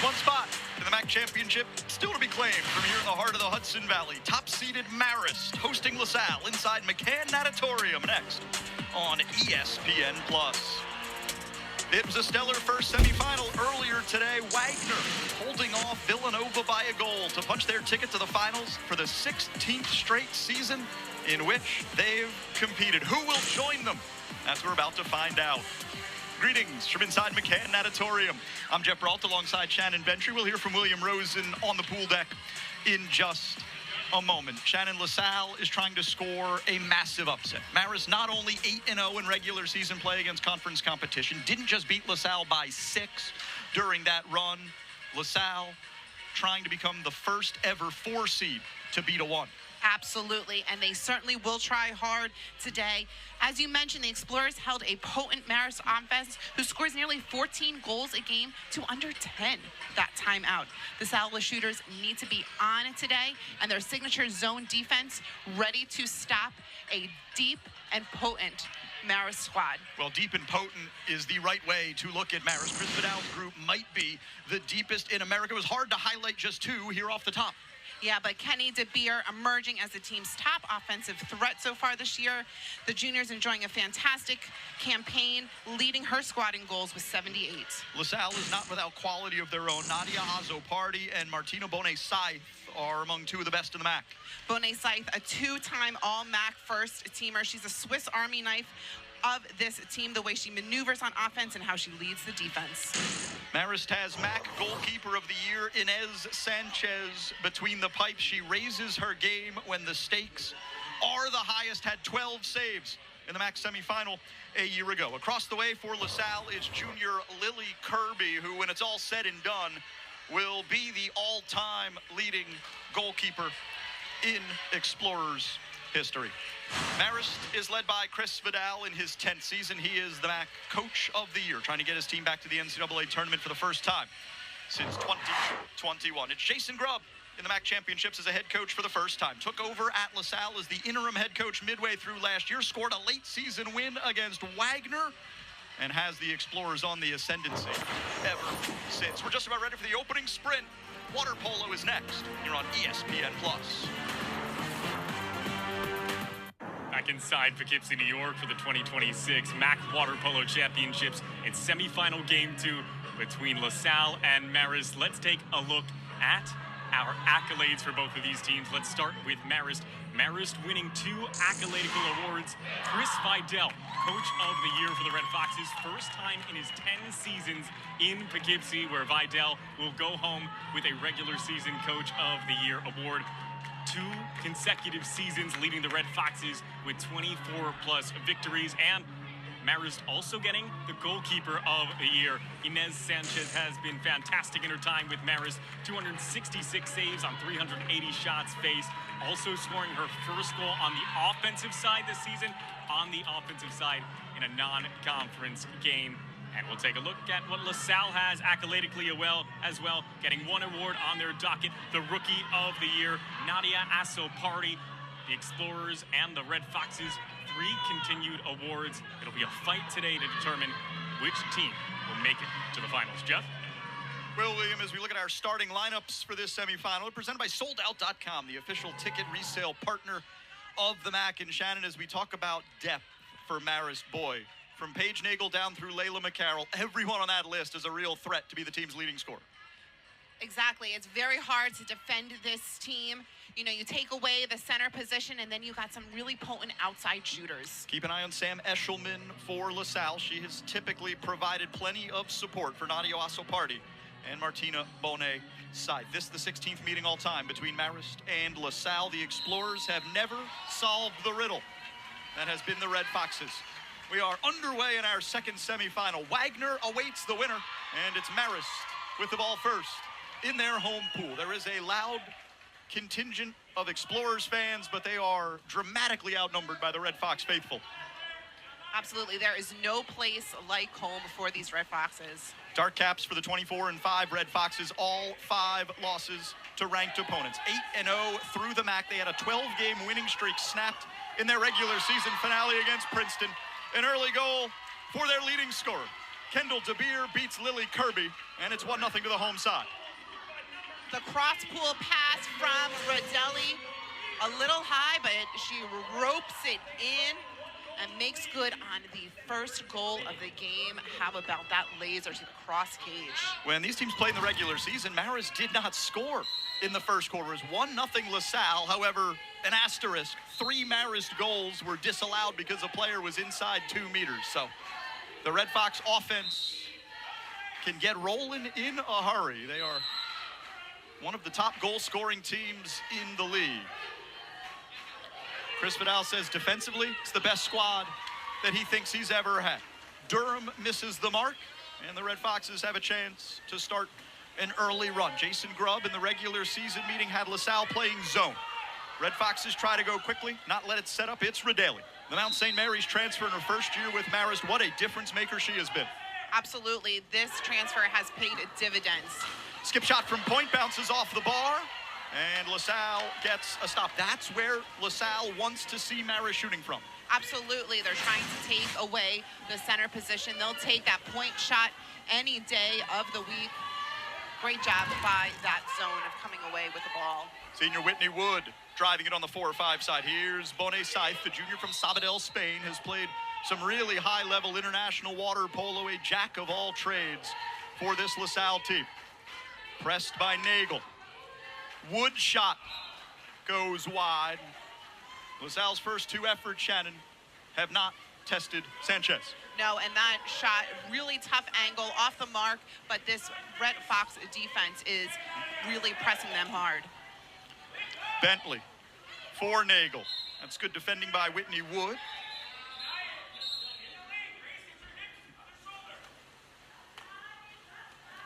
One spot in the MAAC championship still to be claimed from here in the heart of the Hudson Valley. Top-seeded Marist hosting LaSalle inside McCann Natatorium next on ESPN+. It was a stellar first semifinal earlier today. Wagner holding off Villanova by a goal to punch their ticket to the finals for the 16th straight season in which they've competed. Who will join them? That's what we're about to find out. Greetings from inside McCann Natatorium. I'm Jeff Brault alongside Shannon Ventry. We'll hear from William Rosen on the pool deck in just a moment. Shannon, LaSalle is trying to score a massive upset. Marist not only 8-0 in regular season play against conference competition, didn't just beat LaSalle by 6 during that run. LaSalle trying to become the first ever 4 seed to beat a 1. Absolutely, and they certainly will try hard today. As you mentioned, the Explorers held a potent Marist offense who scores nearly 14 goals a game to under 10 that time out. The Salle shooters need to be on it today, and their signature zone defense ready to stop a deep and potent Marist squad. Well, deep and potent is the right way to look at Marist. Chris Vidal's group might be the deepest in America. It was hard to highlight just 2 here off the top. Yeah, but Kenny DeBeer emerging as the team's top offensive threat so far this year. The junior's enjoying a fantastic campaign, leading her squad in goals with 78. LaSalle is not without quality of their own. Nadia Azopardi and Martina Bonet-Scythe are among 2 of the best in the MAAC. Bonet-Scythe, a 2-time All-MAAC first-teamer. She's a Swiss Army knife of this team, the way she maneuvers on offense and how she leads the defense. Marist has MAAC goalkeeper of the year, Inez Sanchez, between the pipes. She raises her game when the stakes are the highest, had 12 saves in the MAAC semifinal a year ago. Across the way for LaSalle is junior Lily Kirby, who, when it's all said and done, will be the all-time leading goalkeeper in Explorers history. Marist is led by Chris Vidal in his 10th season. He is the MAAC Coach of the Year, trying to get his team back to the NCAA tournament for the first time since 2021. It's Jason Grubb in the MAAC championships as a head coach for the first time. Took over at LaSalle as the interim head coach midway through last year, scored a late season win against Wagner, and has the Explorers on the ascendancy ever since. We're just about ready for the opening sprint. Water polo is next here on ESPN+. Back inside Poughkeepsie, New York for the 2026 MAAC Water Polo Championships. It's semifinal game 2 between LaSalle and Marist. Let's take a look at our accolades for both of these teams. Let's start with Marist. Marist winning 2 accoladical awards. Chris Vidal, Coach of the Year for the Red Foxes, first time in his 10 seasons in Poughkeepsie, where Vidal will go home with a regular season Coach of the Year award. 2 consecutive seasons leading the Red Foxes with 24+ victories, and Marist also getting the Goalkeeper of the Year. Inez Sanchez has been fantastic in her time with Marist, 266 saves on 380 shots faced, also scoring her first goal on the offensive side this season, on the offensive side in a non-conference game. And we'll take a look at what LaSalle has accolades as well, getting 1 award on their docket, the Rookie of the Year, Nadia Azopardi. The Explorers and the Red Foxes, 3 continued awards. It'll be a fight today to determine which team will make it to the finals. Jeff? Well, William, as we look at our starting lineups for this semifinal, presented by SoldOut.com, the official ticket resale partner of the MAAC. And Shannon, as we talk about depth for Marist, boy, from Paige Nagel down through Layla McCarroll, everyone on that list is a real threat to be the team's leading scorer. Exactly. It's very hard to defend this team. You know, you take away the center position, and then you got some really potent outside shooters. Keep an eye on Sam Eshelman for LaSalle. She has typically provided plenty of support for Nadia Azopardi and Martina Bonet-Scythe. This is the 16th meeting all time between Marist and LaSalle. The Explorers have never solved the riddle that has been the Red Foxes. We are underway in our second semifinal. Wagner awaits the winner, and it's Marist with the ball first in their home pool. There is a loud contingent of Explorers fans, but they are dramatically outnumbered by the Red Fox faithful. Absolutely. There is no place like home for these Red Foxes. Dark caps for the 24-5 Red Foxes, all 5 losses to ranked opponents. 8-0 through the MAAC. They had a 12-game winning streak snapped in their regular season finale against Princeton. An early goal for their leading scorer, Kendall DeBeer beats Lily Kirby, and it's 1-0 to the home side. The cross pool pass from Rodelli, a little high, but she ropes it in and makes good on the first goal of the game. How about that laser to the cross cage? When these teams played in the regular season, Marist did not score in the first quarter. It was 1-0 LaSalle. However, an asterisk, 3 Marist goals were disallowed because a player was inside 2 meters. So the Red Fox offense can get rolling in a hurry. They are one of the top goal-scoring teams in the league. Chris Vidal says defensively, it's the best squad that he thinks he's ever had. Durham misses the mark, and the Red Foxes have a chance to start an early run. Jason Grubb in the regular season meeting had LaSalle playing zone. Red Foxes try to go quickly, not let it set up. It's Rodelli. The Mount St. Mary's transfer in her first year with Marist. What a difference maker she has been. Absolutely. This transfer has paid dividends. Skip shot from point, bounces off the bar, and LaSalle gets a stop. That's where LaSalle wants to see Marist shooting from. Absolutely. They're trying to take away the center position. They'll take that point shot any day of the week. Great job by that zone of coming away with the ball. Senior Whitney Wood driving it on the 4 or 5 side. Here's Bonet Saith, the junior from Sabadell, Spain, has played some really high-level international water polo, a jack of all trades for this LaSalle team. Pressed by Nagel. Wood shot goes wide. LaSalle's first 2 efforts, Shannon, have not tested Sanchez. No, and that shot, really tough angle, off the mark, but this Red Fox defense is really pressing them hard. Bentley for Nagel. That's good defending by Whitney Wood.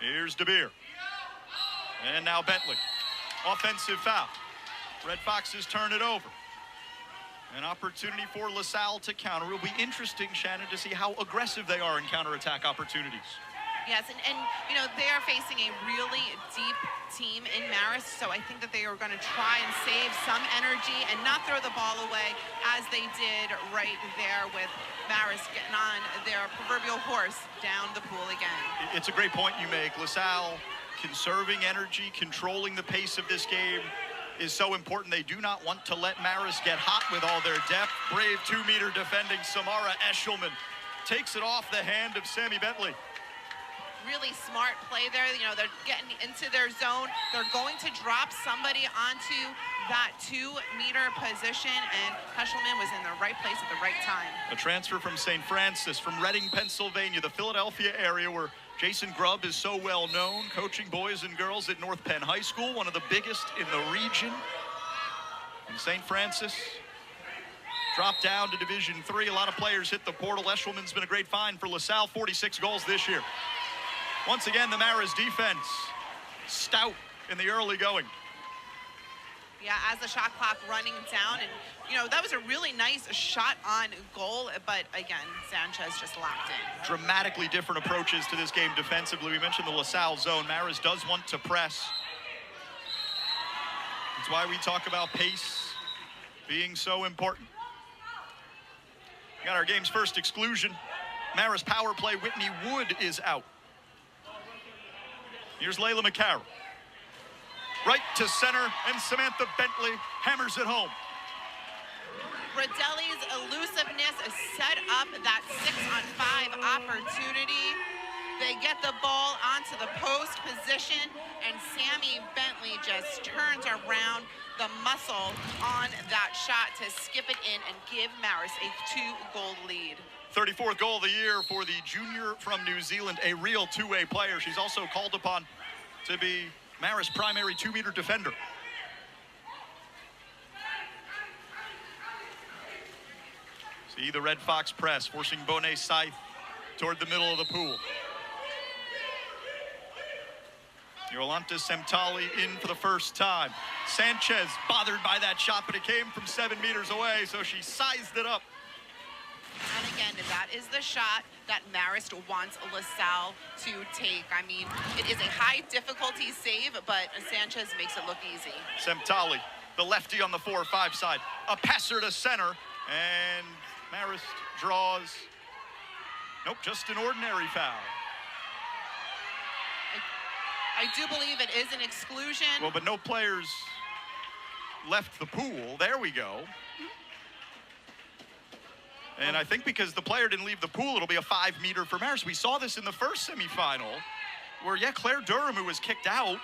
Here's DeBeer. And now Bentley. Offensive foul. Red Foxes turn it over. An opportunity for LaSalle to counter. It will be interesting, Shannon, to see how aggressive they are in counterattack opportunities. Yes, and you know, they are facing a really deep team in Marist, so I think that they are going to try and save some energy and not throw the ball away as they did right there with Marist getting on their proverbial horse down the pool again. It's a great point you make. LaSalle conserving energy, controlling the pace of this game is so important. They do not want to let Marist get hot with all their depth. Brave 2-meter defending Samara Eshelman takes it off the hand of Sammy Bentley. Really smart play there. You know, they're getting into their zone. They're going to drop somebody onto that 2-meter position, and Eshelman was in the right place at the right time. A transfer from St. Francis, from Reading, Pennsylvania, the Philadelphia area where Jason Grubb is so well known, coaching boys and girls at North Penn High School, one of the biggest in the region. And St. Francis dropped down to Division III. A lot of players hit the portal. Eshelman's been a great find for LaSalle, 46 goals this year. Once again, the Marist defense stout in the early going. Yeah, as the shot clock running down, and you know, that was a really nice shot on goal, but again, Sanchez just locked in. Dramatically different approaches to this game defensively. We mentioned the LaSalle zone. Marist does want to press. That's why we talk about pace being so important. We got our game's first exclusion. Marist power play, Whitney Wood is out. Here's Layla McCarroll. Right to center, and Samantha Bentley hammers it home. Rodelli's elusiveness set up that 6-on-5 opportunity. They get the ball onto the post position, and Sammy Bentley just turns around the muscle on that shot to skip it in and give Marist a 2-goal lead. 34th goal of the year for the junior from New Zealand, a real two-way player. She's also called upon to be Marist's primary 2-meter defender. See the Red Fox press, forcing Bonet Saith toward the middle of the pool. Yolanta Semtali in for the first time. Sanchez bothered by that shot, but it came from 7 meters away, so she sized it up. And again, that is the shot that Marist wants LaSalle to take. I mean, it is a high difficulty save, but Sanchez makes it look easy. Semtali, the lefty on the 4 or 5 side. A passer to center, and Marist draws Nope, just an ordinary foul. I do believe it is an exclusion. Well, but no players left the pool. There we go. And I think because the player didn't leave the pool, it'll be a 5-meter for Marist. We saw this in the first semifinal where, yeah, Claire Durham, who was kicked out,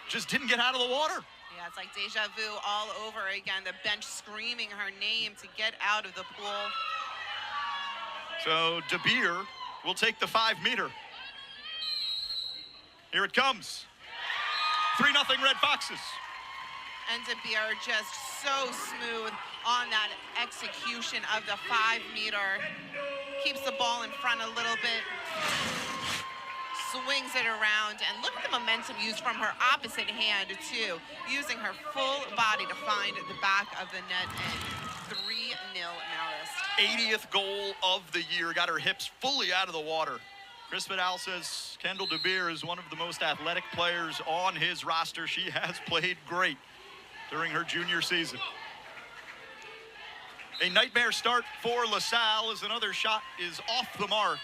just didn't get out of the water. Yeah, it's like deja vu all over again. The bench screaming her name to get out of the pool. So De Beer will take the 5-meter. Here it comes. 3-0 Red Foxes. And De Beer just so smooth on that execution of the 5-meter. Keeps the ball in front a little bit. Swings it around. And look at the momentum used from her opposite hand, too. Using her full body to find the back of the net. And 3-0 Marist. 80th goal of the year. Got her hips fully out of the water. Chris Vidal says Kendall De Beer is one of the most athletic players on his roster. She has played great during her junior season. A nightmare start for LaSalle as another shot is off the mark.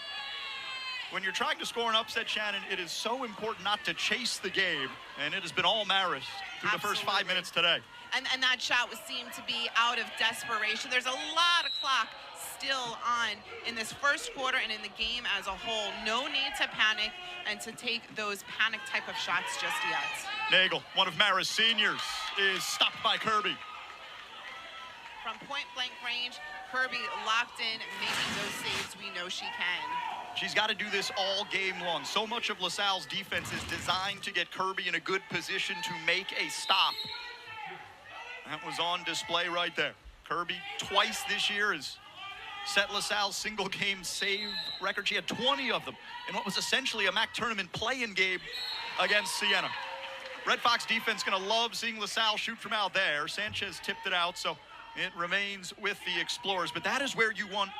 When you're trying to score an upset, Shannon, it is so important not to chase the game, and it has been all Marist through the first 5 minutes today. And that shot seemed to be out of desperation. There's a lot of clock still on in this first quarter and in the game as a whole. No need to panic and to take those panic type of shots just yet. Nagel, one of Marist's seniors, is stopped by Kirby. From point-blank range, Kirby locked in, making those saves we know she can. She's got to do this all game long. So much of LaSalle's defense is designed to get Kirby in a good position to make a stop. That was on display right there. Kirby twice this year has set LaSalle's single-game save record. She had 20 of them in what was essentially a MAAC tournament play-in game against Siena. Red Fox defense going to love seeing LaSalle shoot from out there. Sanchez tipped it out, so it remains with the Explorers. But that is where you want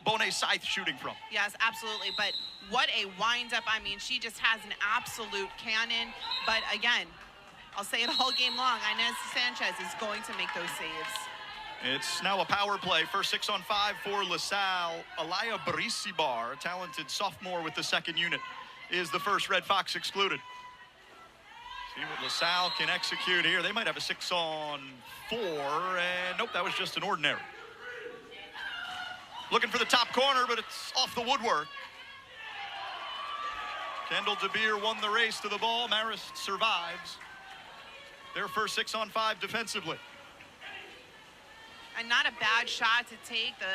Bonet Scythe shooting from. Yes, absolutely. But what a wind-up. I mean, she just has an absolute cannon. But again, I'll say it all game long, Inez Sanchez is going to make those saves. It's now a power play. First 6 on 5 for LaSalle. Alaya Barisibar, a talented sophomore with the second unit, is the first Red Fox excluded. See what LaSalle can execute here. They might have a 6 on 4, and nope, that was just an ordinary. Looking for the top corner, but it's off the woodwork. Kendall De Beer won the race to the ball. Marist survives. Their first 6 on 5 defensively. And not a bad shot to take. The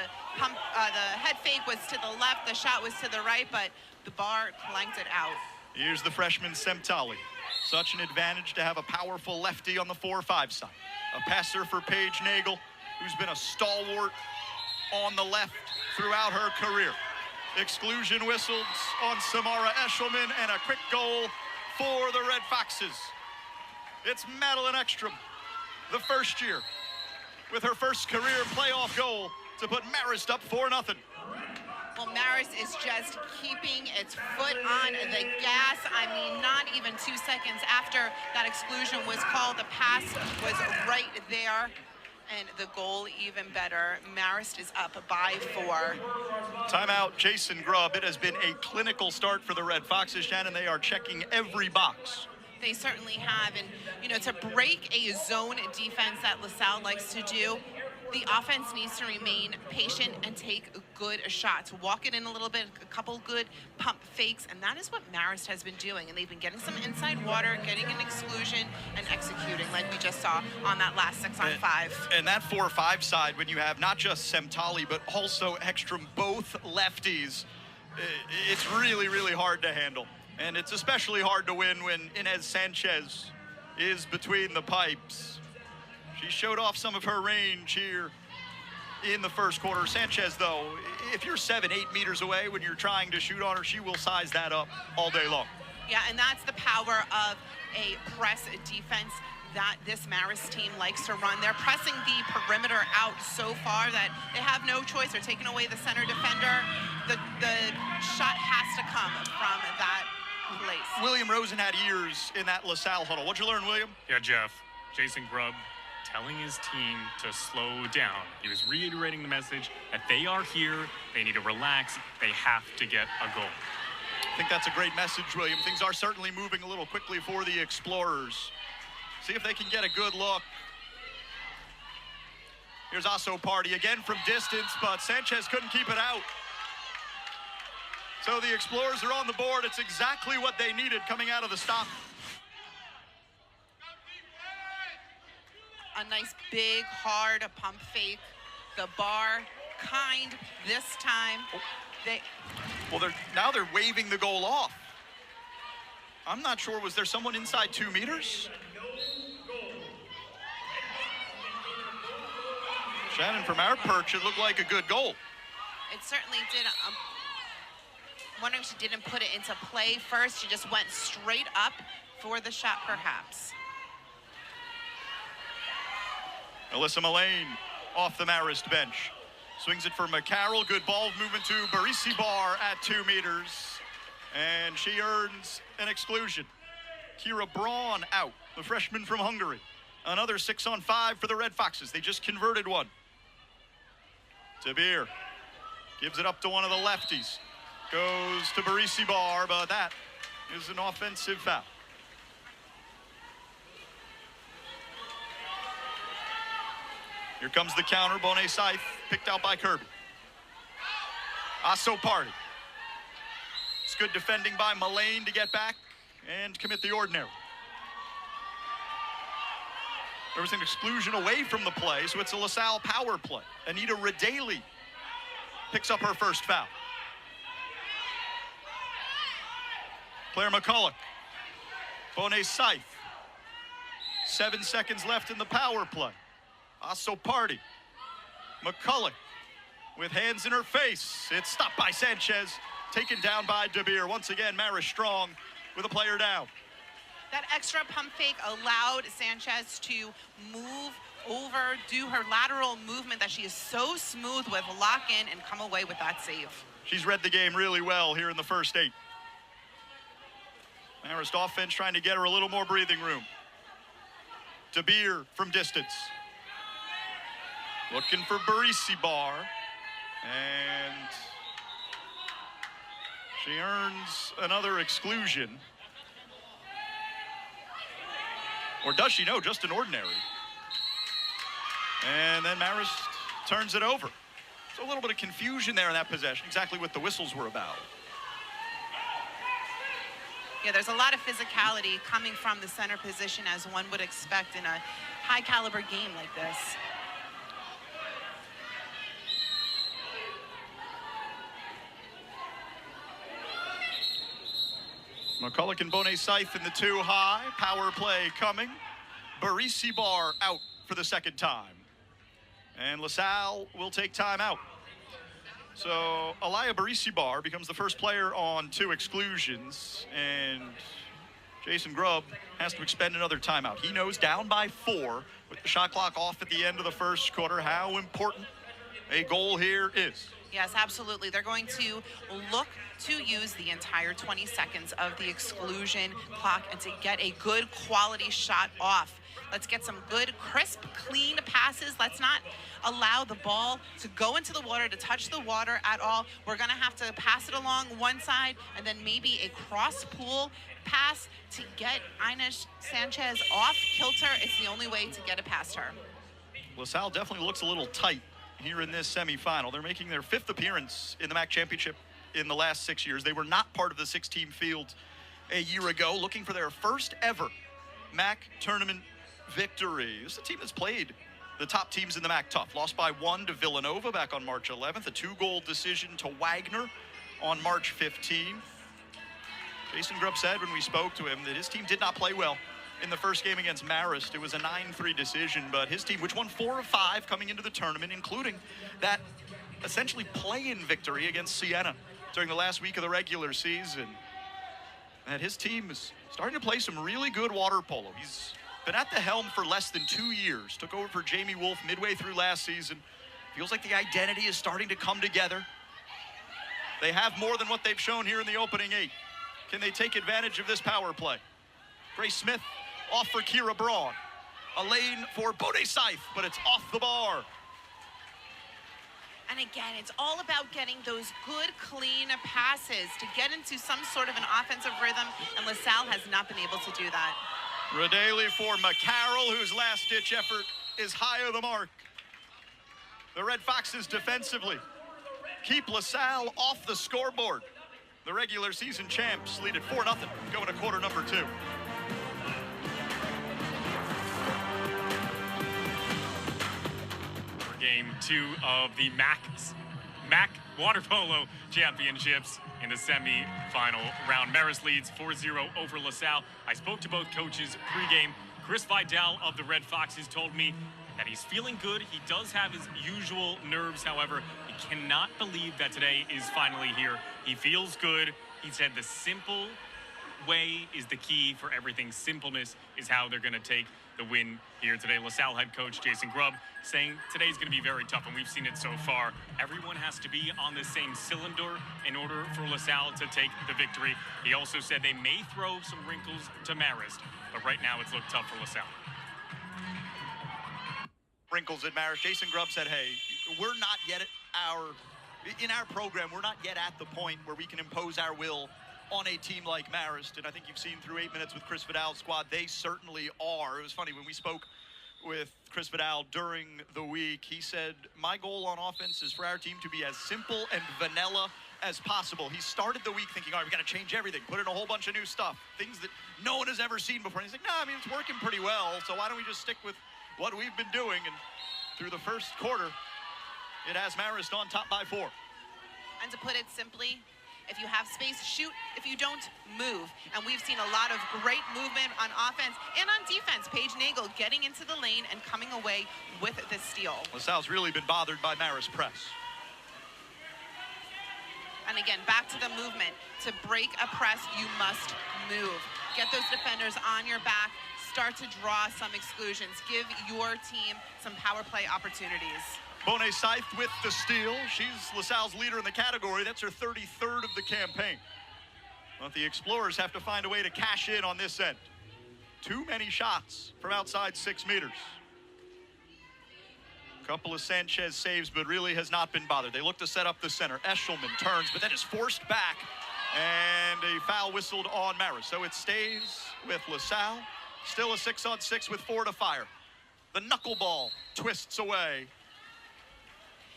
head fake was to the left, the shot was to the right, but the bar clanked it out. Here's the freshman Semtali. Such an advantage to have a powerful lefty on the 4-5 side. A passer for Paige Nagel, who's been a stalwart on the left throughout her career. Exclusion whistles on Samara Eshelman, and a quick goal for the Red Foxes. It's Madeline Ekstrom, the first year, with her first career playoff goal to put Marist up 4-0. Well, Marist is just keeping its foot on the gas. I mean, not even 2 seconds after that exclusion was called, the pass was right there, and the goal even better. Marist is up by 4. Timeout, Jason Grubb. It has been a clinical start for the Red Foxes, Shannon. They are checking every box. They certainly have, and you know, to break a zone defense that LaSalle likes to do, the offense needs to remain patient and take good shots. Walk it in a little bit, a couple good pump fakes, and that is what Marist has been doing. And they've been getting some inside water, getting an exclusion, and executing like we just saw on that last 6 on 5. And that 4-5 side, when you have not just Semtali, but also Ekstrom, both lefties, it's really, really hard to handle. And it's especially hard to win when Inez Sanchez is between the pipes. She showed off some of her range here in the first quarter. Sanchez, though, if you're 7-8 meters away when you're trying to shoot on her, she will size that up all day long. Yeah, and that's the power of a press defense that this Marist team likes to run. They're pressing the perimeter out so far that they have no choice. They're taking away the center defender. The shot has to come from that place. William Rosen had years in that LaSalle huddle. What'd you learn, William? Yeah, Jeff. Jason Grubb telling his team to slow down. He was reiterating the message that they are here, they need to relax, they have to get a goal. I think that's a great message, William. Things are certainly moving a little quickly for the Explorers. See if they can get a good look. Here's Asso Party again from distance, but Sanchez couldn't keep it out. So the Explorers are on the board. It's exactly what they needed coming out of the stop. A nice big hard pump fake. The bar kind this time. Now they're waving the goal off. I'm not sure, was there someone inside 2 meters? Shannon, from our perch, it looked like a good goal. It certainly did. Wondering if she didn't put it into play first. She just went straight up for the shot, perhaps. Alyssa Mullane off the Marist bench. Swings it for McCarroll. Good ball movement to Barisi Bar at 2 meters. And she earns an exclusion. Kira Braun out, the freshman from Hungary. Another 6-on-5 for the Red Foxes. They just converted one. Tabir gives it up to one of the lefties. Goes to Barisi Bar, but that is an offensive foul. Here comes the counter. Bonet Scythe picked out by Kirby. Asso Party. It's good defending by Mullane to get back and commit the ordinary. There was an exclusion away from the play, so it's a LaSalle power play. Anita Radaley picks up her first foul. Claire McCulloch. Bonet Scythe. 7 seconds left in the power play. Asso Party. McCulloch with hands in her face. It's stopped by Sanchez, taken down by DeBeer. Once again, Marist strong with a player down. That extra pump fake allowed Sanchez to move over, do her lateral movement that she is so smooth with, lock in, and come away with that save. She's read the game really well here in the first 8. Marist offense trying to get her a little more breathing room. DeBeer from distance. Looking for Barisi Bar. And she earns another exclusion. Or does she? No, just an ordinary. And then Marist turns it over. So a little bit of confusion there in that possession, exactly what the whistles were about. Yeah, there's a lot of physicality coming from the center position, as one would expect in a high caliber game like this. McCulloch and Bonet Scythe in the 2 high. Power play coming. Barisi Bar out for the second time. And LaSalle will take time out. So Alaya Barisi Bar becomes the first player on 2 exclusions. And Jason Grubb has to expend another timeout. He knows down by 4 with the shot clock off at the end of the first quarter how important a goal here is. Yes, absolutely. They're going to look to use the entire 20 seconds of the exclusion clock and to get a good quality shot off. Let's get some good, crisp, clean passes. Let's not allow the ball to go into the water, to touch the water at all. We're going to have to pass it along one side and then maybe a cross-pool pass to get Ina Sanchez off kilter. It's the only way to get it past her. LaSalle definitely looks a little tight here in this semifinal. They're making their 5th appearance in the MAAC championship in the last 6 years. They were not part of the 6-team field a year ago, looking for their first ever MAAC tournament victory. This is a team that's played the top teams in the MAAC tough. Lost by 1 to Villanova back on March 11th, a 2-goal decision to Wagner on March 15th. Jason Grubb said when we spoke to him that his team did not play well in the first game against Marist. It was a 9-3 decision, but his team, which won 4 of 5 coming into the tournament, including that essentially play-in victory against Siena during the last week of the regular season, and his team is starting to play some really good water polo. He's been at the helm for less than 2 years, took over for Jamie Wolf midway through last season. Feels like the identity is starting to come together. They have more than what they've shown here in the opening 8. Can they take advantage of this power play? Grace Smith off for Kira Braun. A lane for Bode Scythe, but it's off the bar. And again, it's all about getting those good, clean passes to get into some sort of an offensive rhythm, and LaSalle has not been able to do that. Radaley for McCarroll, whose last-ditch effort is high of the mark. The Red Foxes defensively keep LaSalle off the scoreboard. The regular season champs lead at 4-0 going to quarter number 2. Game 2 of the MAAC Water Polo Championships in the semi-final round. Marist leads 4-0 over LaSalle. I spoke to both coaches pregame. Chris Vidal of the Red Foxes told me that he's feeling good. He does have his usual nerves, however. He cannot believe that today is finally here. He feels good. He said the simple way is the key for everything. Simpleness is how they're going to take the win here today. LaSalle head coach Jason Grubb saying today's going to be very tough, and we've seen it so far. Everyone has to be on the same cylinder in order for LaSalle to take the victory. He also said they may throw some wrinkles to Marist, but right now it's looked tough for LaSalle. Wrinkles at Marist. Jason Grubb said, hey, we're not yet in our program, we're not yet at the point where we can impose our will on a team like Marist, and I think you've seen through 8 minutes with Chris Vidal's squad, they certainly are. It was funny, when we spoke with Chris Vidal during the week, he said, my goal on offense is for our team to be as simple and vanilla as possible. He started the week thinking, all right, we got to change everything, put in a whole bunch of new stuff, things that no one has ever seen before. And he's like, no, I mean, it's working pretty well, so why don't we just stick with what we've been doing? And through the first quarter, it has Marist on top by 4. And to put it simply, if you have space, shoot. If you don't, move. And we've seen a lot of great movement on offense and on defense. Paige Nagel getting into the lane and coming away with the steal. LaSalle's really been bothered by Marist press. And again, back to the movement. To break a press, you must move. Get those defenders on your back. Start to draw some exclusions. Give your team some power play opportunities. Bode Scythe with the steal. She's LaSalle's leader in the category. That's her 33rd of the campaign. But the Explorers have to find a way to cash in on this end. Too many shots from outside 6 meters. Couple of Sanchez saves, but really has not been bothered. They look to set up the center. Eshelman turns, but then is forced back. And a foul whistled on Marist. So it stays with LaSalle. Still a 6-on-6 with 4 to fire. The knuckleball twists away.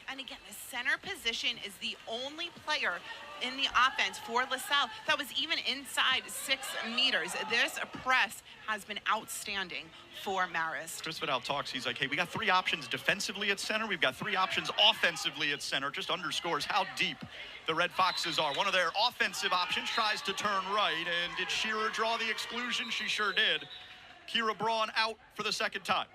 And again, the center position is the only player in the offense for LaSalle that was even inside 6 meters. This press has been outstanding for Marist. Chris Vidal talks, he's like, hey, we got 3 options defensively at center. We've got 3 options offensively at center. Just underscores how deep the Red Foxes are. One of their offensive options tries to turn right. And did Shearer draw the exclusion? She sure did. Kira Braun out for the second time.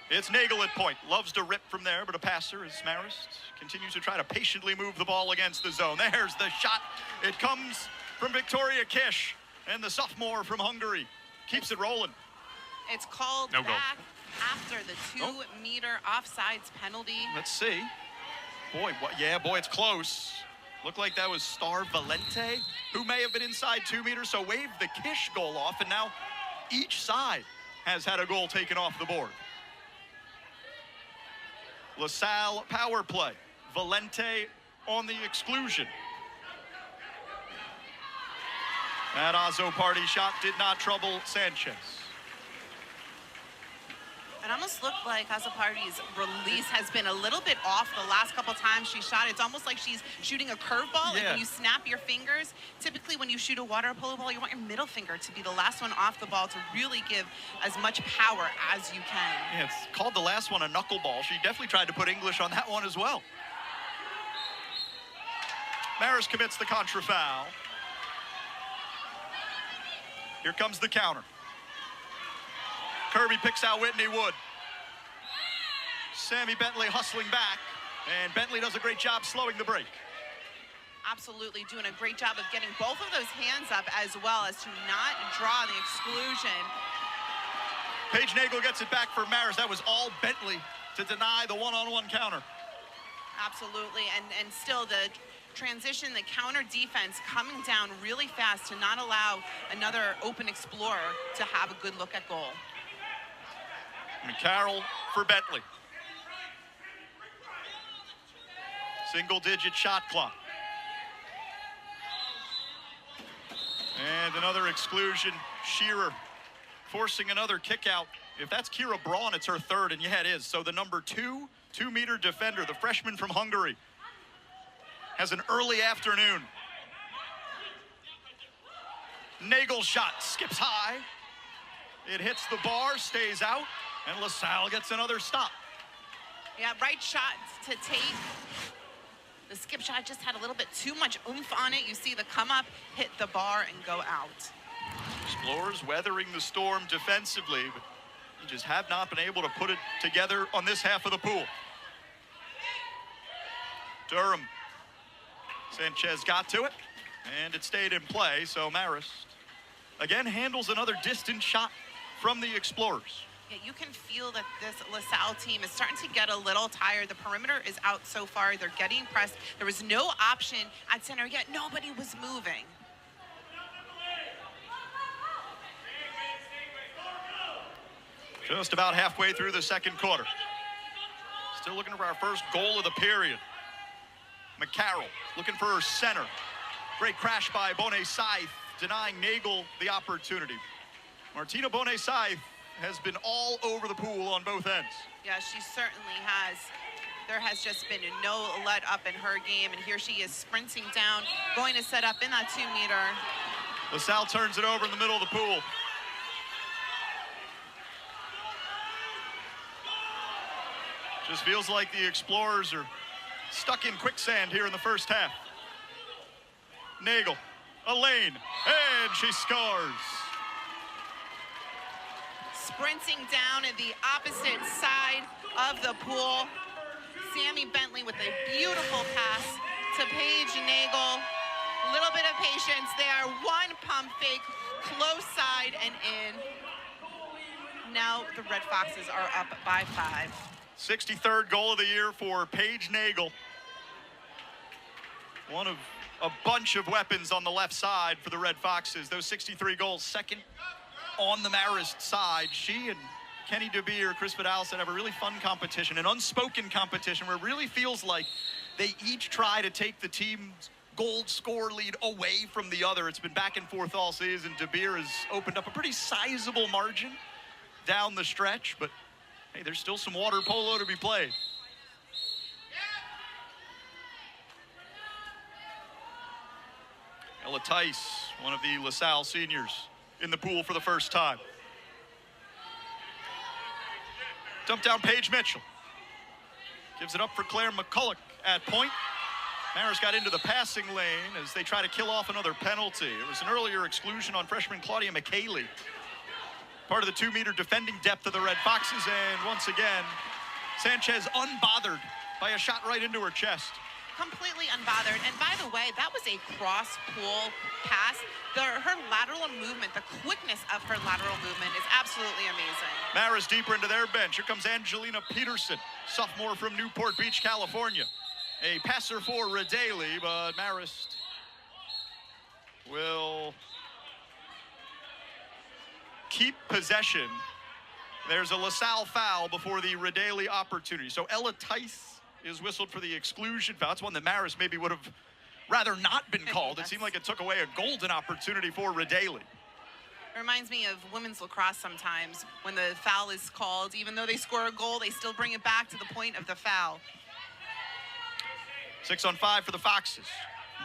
It's Nagel at point. Loves to rip from there, but a passer as Marist continues to try to patiently move the ball against the zone. There's the shot. It comes from Victoria Kish, and the sophomore from Hungary keeps it rolling. It's called no back goal. after the 2-meter offsides penalty. Let's see. Boy, boy, it's close. Looked like that was Star Valente, who may have been inside 2 meters, so waved the Kish goal off, and now each side has had a goal taken off the board. LaSalle power play. Valente on the exclusion. That Azo party shot did not trouble Sanchez. It almost looked like Azopardi's release has been a little bit off the last couple times she shot. It's almost like she's shooting a curveball. Like when you snap your fingers, typically when you shoot a water polo ball, you want your middle finger to be the last one off the ball to really give as much power as you can. Yeah, it's called the last one a knuckleball. She definitely tried to put English on that one as well. Marist commits the contra foul. Here comes the counter. Kirby picks out Whitney Wood. Sammy Bentley hustling back, and Bentley does a great job slowing the break. Absolutely doing a great job of getting both of those hands up as well as to not draw the exclusion. Paige Nagel gets it back for Marist. That was all Bentley to deny the one-on-one counter. Absolutely, and still the transition, the counter defense coming down really fast to not allow another open explorer to have a good look at goal. McCarroll for Bentley. Single-digit shot clock. And another exclusion. Shearer forcing another kick out. If that's Kira Braun, it's her third, and yeah, it is. So the number 2-meter defender, the freshman from Hungary, has an early afternoon. Nagel shot skips high. It hits the bar, stays out, and LaSalle gets another stop. Yeah, right shot to take. The skip shot just had a little bit too much oomph on it. You see the come up, hit the bar, and go out. Explorers weathering the storm defensively, but you just have not been able to put it together on this half of the pool. Durham. Sanchez got to it, and it stayed in play, so Marist again handles another distant shot from the Explorers. Yeah, you can feel that this LaSalle team is starting to get a little tired. The perimeter is out so far. They're getting pressed. There was no option at center, yet nobody was moving. Just about halfway through the second quarter. Still looking for our first goal of the period. McCarroll looking for her center. Great crash by Bonnet-Scythe, denying Nagel the opportunity. Martina Bonnet-Scythe has been all over the pool on both ends. Yeah, she certainly has. There has just been no let up in her game, and here she is sprinting down, going to set up in that 2-meter. LaSalle turns it over in the middle of the pool. Just feels like the Explorers are stuck in quicksand here in the first half. Nagel, a lane, and she scores. Sprinting down at the opposite side of the pool. Sammy Bentley with a beautiful pass to Paige Nagel. A little bit of patience there. One pump fake, close side and in. Now the Red Foxes are up by 5. 63rd goal of the year for Paige Nagel. One of a bunch of weapons on the left side for the Red Foxes. Those 63 goals, second on the Marist side. She and Kenny DeBeer, Chris Vidal-Stan have a really fun competition, an unspoken competition where it really feels like they each try to take the team's goal score lead away from the other. It's been back and forth all season. DeBeer has opened up a pretty sizable margin down the stretch, but hey, there's still some water polo to be played. Ella Tice, one of the LaSalle seniors, in the pool for the first time. Dump down Paige Mitchell. Gives it up for Claire McCulloch at point. Marist got into the passing lane as they try to kill off another penalty. It was an earlier exclusion on freshman Claudia McKaylee. Part of the 2-meter defending depth of the Red Foxes, and once again, Sanchez unbothered by a shot right into her chest. Completely unbothered. And by the way, that was a cross-pool pass. Her lateral movement, the quickness of her lateral movement is absolutely amazing. Marist deeper into their bench. Here comes Angelina Peterson, sophomore from Newport Beach, California. A passer for Redaley, but Marist will keep possession. There's a LaSalle foul before the Redaley opportunity. So Ella Tice is whistled for the exclusion foul. That's one that Marist maybe would have rather not been called. It seemed like it took away a golden opportunity for Redaley. It reminds me of women's lacrosse sometimes when the foul is called. Even though they score a goal, they still bring it back to the point of the foul. 6 on 5 for the Foxes.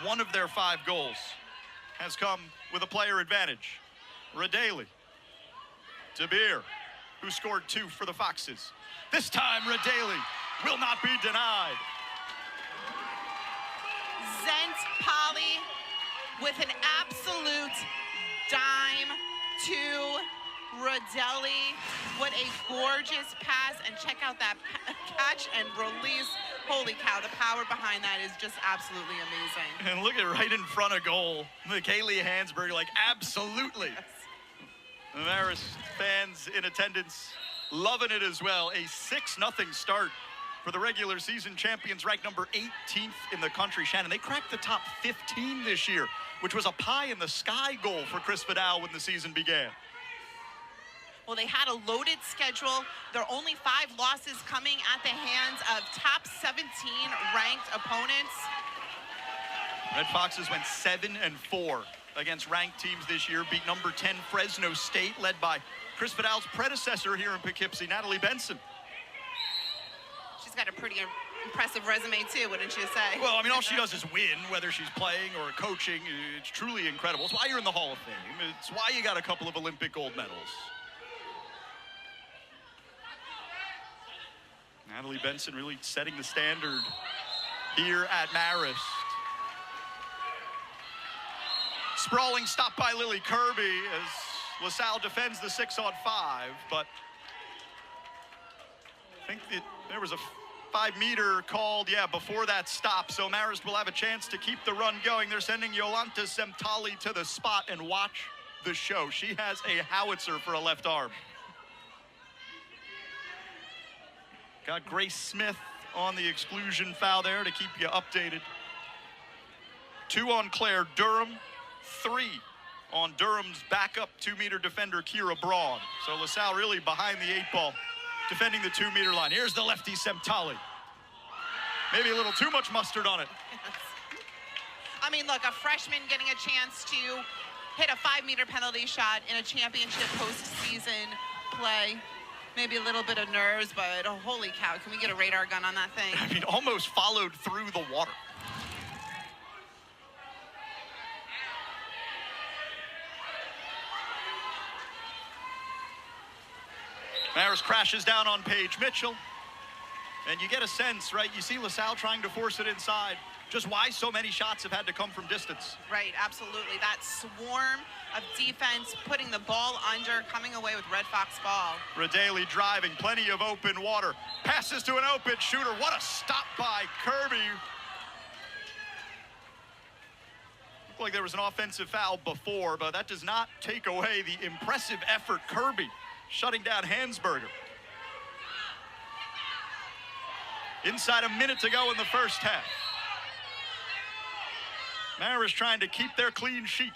One of their 5 goals has come with a player advantage. Redaley. DeBeer, who scored 2 for the Foxes. This time, Redaley will not be denied. Zent Polly with an absolute dime to Redaley. What a gorgeous pass, and check out that catch and release. Holy cow, the power behind that is just absolutely amazing. And look at right in front of goal. McKaylee Hansberg like, absolutely. Yes. The Marist fans in attendance loving it as well. A 6-0 start For the regular season champions, ranked number 18th in the country, Shannon, they cracked the top 15 this year, which was a pie-in-the-sky goal for Chris Vidal when the season began. Well, they had a loaded schedule. There are only 5 losses coming at the hands of top 17 ranked opponents. Red Foxes went 7-4 against ranked teams this year, beat number 10 Fresno State, led by Chris Vidal's predecessor here in Poughkeepsie, Natalie Benson. She's got a pretty impressive resume too, wouldn't you say? Well, I mean, all she does is win, whether she's playing or coaching. It's truly incredible. It's why you're in the Hall of Fame. It's why you got a couple of Olympic gold medals. Natalie Benson really setting the standard here at Marist. Sprawling stop by Lily Kirby as LaSalle defends the 6-on-5, but I think there was a 5-meter called, before that stop, so Marist will have a chance to keep the run going. They're sending Yolanta Semtali to the spot, and watch the show. She has a howitzer for a left arm. Got Grace Smith on the exclusion foul there to keep you updated. 2 on Claire Durham, 3 on Durham's backup 2-meter defender, Kira Braun. So LaSalle really behind the 8 ball, defending the 2-meter line. Here's the lefty Semtali. Maybe a little too much mustard on it. I mean, look, a freshman getting a chance to hit a 5-meter penalty shot in a championship postseason play. Maybe a little bit of nerves, but oh, holy cow, can we get a radar gun on that thing? I mean, almost followed through the water. Marist crashes down on Paige Mitchell. And you get a sense, right? You see LaSalle trying to force it inside. Just why so many shots have had to come from distance. Right, absolutely. That swarm of defense, putting the ball under, coming away with Red Fox ball. Radaley driving, plenty of open water. Passes to an open shooter. What a stop by Kirby. Looked like there was an offensive foul before, but that does not take away the impressive effort Kirby shutting down Hansberger. Inside a minute to go in the first half. Marist trying to keep their clean sheet.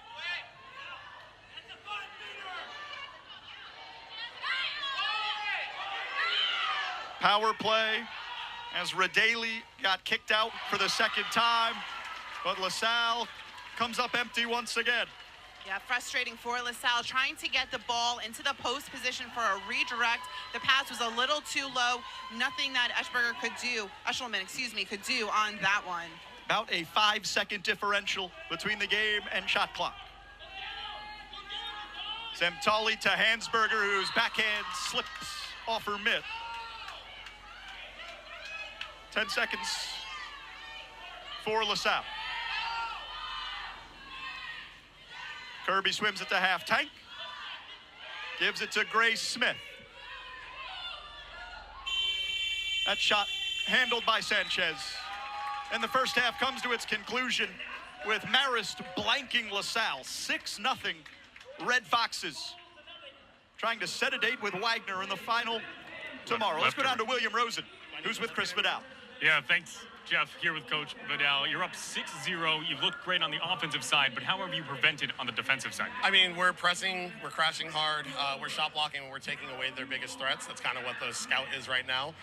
Power play as Radaley got kicked out for the second time, but LaSalle comes up empty once again. Yeah, frustrating for LaSalle, trying to get the ball into the post position for a redirect. The pass was a little too low. Nothing that Escherman could do on that one. About a 5-second differential between the game and shot clock. Semtali to Hansberger, whose backhand slips off her mitt. 10 seconds for LaSalle. Kirby swims it to half tank. Gives it to Grace Smith. That shot handled by Sanchez. And the first half comes to its conclusion with Marist blanking LaSalle. 6-0 Red Foxes. Trying to set a date with Wagner in the final tomorrow. Let's go down to William Rosen, who's with Chris Vidal. Yeah, thanks, Jeff, here with Coach Vidal. You're up 6-0. You look great on the offensive side, but how have you prevented on the defensive side? I mean, we're pressing, we're crashing hard, we're shot blocking, and we're taking away their biggest threats. That's kind of what the scout is right now.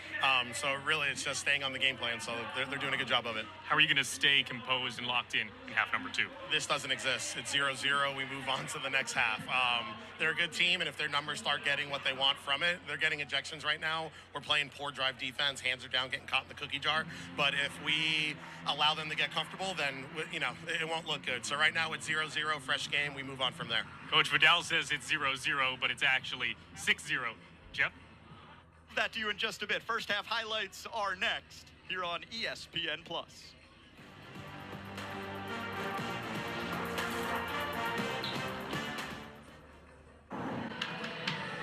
So really, it's just staying on the game plan. So they're doing a good job of it. How are you going to stay composed and locked in half number 2? This doesn't exist. It's 0-0. We move on to the next half. They're a good team, and if their numbers start getting what they want from it, they're getting ejections right now. We're playing poor drive defense. Hands are down, getting caught in the cookie jar. But if we allow them to get comfortable, then, you know, it won't look good. So right now it's 0-0, fresh game. We move on from there. Coach Vidal says it's 0-0, but it's actually 6-0. Jeff? That to you in just a bit. First half highlights are next here on ESPN+.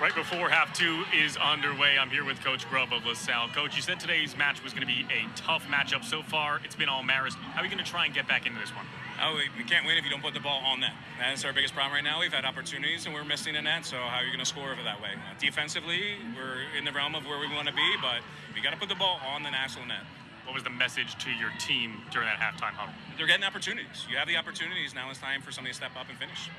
Right before half 2 is underway, I'm here with Coach Grubb of LaSalle. Coach, you said today's match was going to be a tough matchup so far. It's been all Marist. How are you going to try and get back into this one? Oh, we can't win if you don't put the ball on net. That's our biggest problem right now. We've had opportunities and we're missing a net, so how are you going to score over that way? Defensively, we're in the realm of where we want to be, but we got to put the ball on the national net. What was the message to your team during that halftime huddle? They're getting opportunities. You have the opportunities. Now it's time for somebody to step up and finish.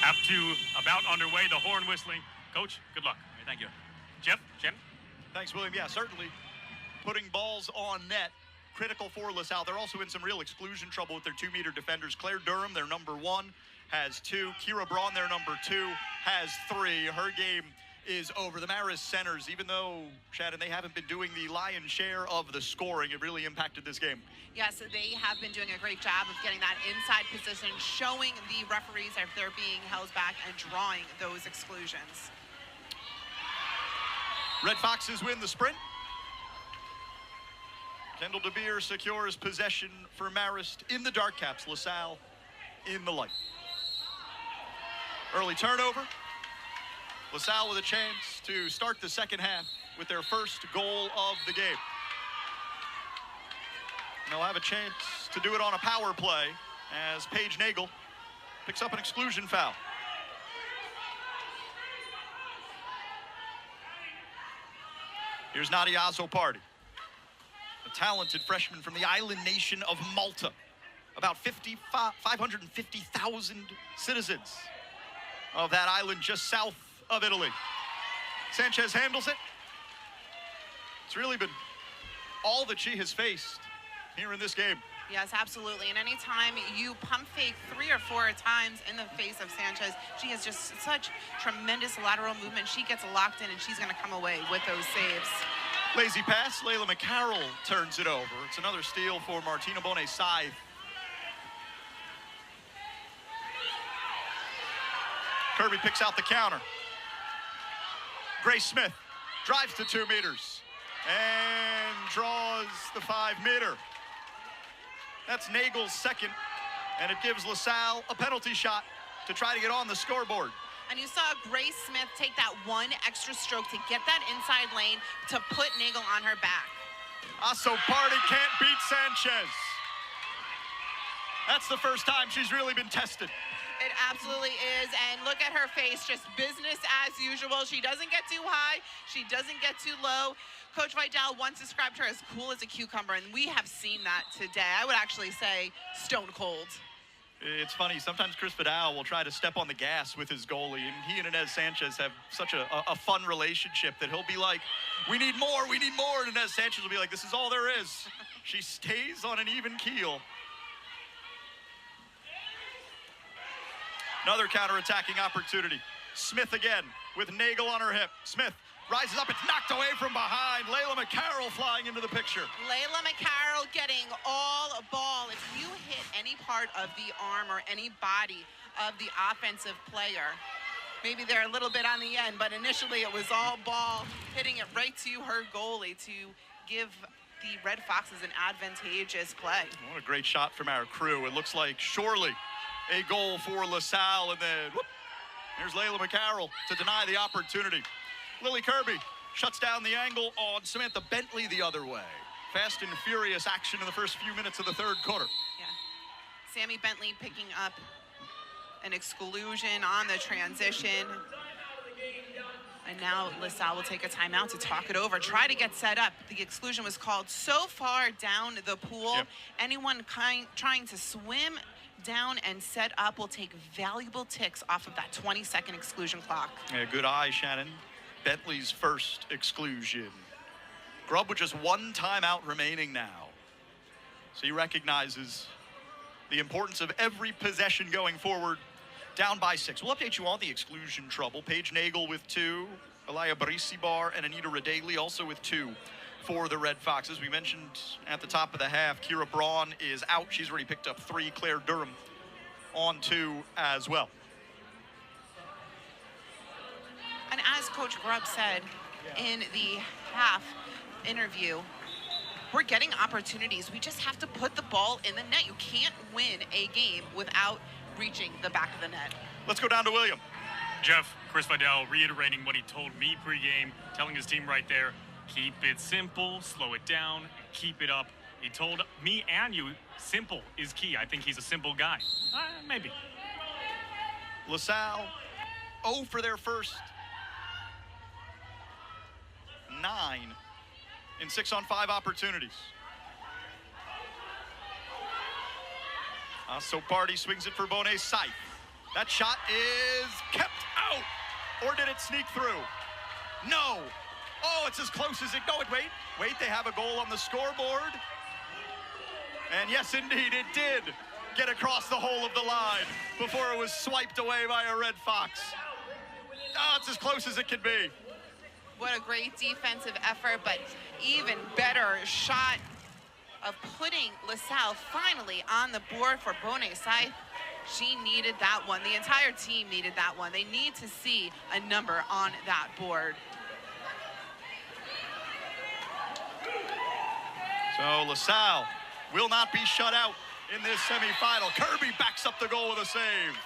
Half two about underway, the horn whistling. Coach, good luck. Thank you. Jeff, Shannon? Thanks, William. Yeah, certainly putting balls on net, critical for LaSalle. They're also in some real exclusion trouble with their 2-meter defenders. Claire Durham, their number 1, has 2. Kira Braun, their number 2, has 3. Her game is over. The Marist centers, even though, Shannon, they haven't been doing the lion's share of the scoring, it really impacted this game. Yes, they have been doing a great job of getting that inside position, showing the referees if they're being held back and drawing those exclusions. Red Foxes win the sprint. Kendall DeBeer secures possession for Marist in the dark caps. LaSalle in the light. Early turnover. LaSalle with a chance to start the second half with their first goal of the game. And they'll have a chance to do it on a power play as Paige Nagel picks up an exclusion foul. Here's Nadia Azopardi, a talented freshman from the island nation of Malta. About 550,000 citizens of that island just south of Italy. Sanchez handles it. It's really been all that she has faced here in this game. Yes, absolutely. And anytime you pump fake 3 or 4 times in the face of Sanchez, she has just such tremendous lateral movement. She gets locked in and she's going to come away with those saves. Lazy pass. Layla McCarroll turns it over. It's another steal for Martina Bonet-Scythe. Kirby picks out the counter. Grace Smith drives to 2 meters and draws the 5-meter. That's Nagel's second, and it gives LaSalle a penalty shot to try to get on the scoreboard. And you saw Grace Smith take that one extra stroke to get that inside lane to put Nagel on her back. Azopardi can't beat Sanchez. That's the first time she's really been tested. It absolutely is, and look at her face, just business as usual. She doesn't get too high, she doesn't get too low. Coach Vidal once described her as cool as a cucumber, and we have seen that today. I would actually say stone cold. It's funny, sometimes Chris Vidal will try to step on the gas with his goalie, and he and Inez Sanchez have such a fun relationship that he'll be like, we need more, and Inez Sanchez will be like, this is all there is. She stays on an even keel. Another counter-attacking opportunity. Smith again with Nagel on her hip. Smith rises up, it's knocked away from behind. Layla McCarroll flying into the picture. Layla McCarroll getting all ball. If you hit any part of the arm or any body of the offensive player, maybe they're a little bit on the end, but initially it was all ball, hitting it right to her goalie to give the Red Foxes an advantageous play. What a great shot from our crew. It looks like surely a goal for LaSalle, and then whoop, there's Layla McCarroll to deny the opportunity. Lily Kirby shuts down the angle on Samantha Bentley the other way. Fast and furious action in the first few minutes of the third quarter. Yeah. Sammy Bentley picking up an exclusion on the transition. And now LaSalle will take a timeout to talk it over, try to get set up. The exclusion was called so far down the pool. Yep. Anyone trying to swim down and set up will take valuable ticks off of that 20-second exclusion clock. Yeah, good eye, Shannon. Bentley's first exclusion. Grubb with just 1 timeout remaining now. So he recognizes the importance of every possession going forward. Down by 6. We'll update you on the exclusion trouble. Paige Nagel with 2. Alaya Barisibar and Anita Radaley also with 2 for the Red Foxes. We mentioned at the top of the half, Kira Braun is out. She's already picked up 3. Claire Durham on 2 as well. And as Coach Grubb said in the half interview, we're getting opportunities. We just have to put the ball in the net. You can't win a game without reaching the back of the net. Let's go down to William. Jeff, Chris Vidal reiterating what he told me pregame, telling his team right there, keep it simple, slow it down, and keep it up. He told me and you, simple is key. I think he's a simple guy. Maybe. LaSalle 0 for their first 9 in 6-on-5 opportunities. So Party swings it for Bonet Scythe. That shot is kept out. Or did it sneak through? No. Oh, it's as close as it goes. Wait, they have a goal on the scoreboard. And yes, indeed, it did get across the whole of the line before it was swiped away by a Red Fox. Oh, it's as close as it can be. What a great defensive effort, but even better shot of putting LaSalle finally on the board for Bonet Scythe. She needed that one. The entire team needed that one. They need to see a number on that board. So LaSalle will not be shut out in this semifinal. Kirby backs up the goal with a save.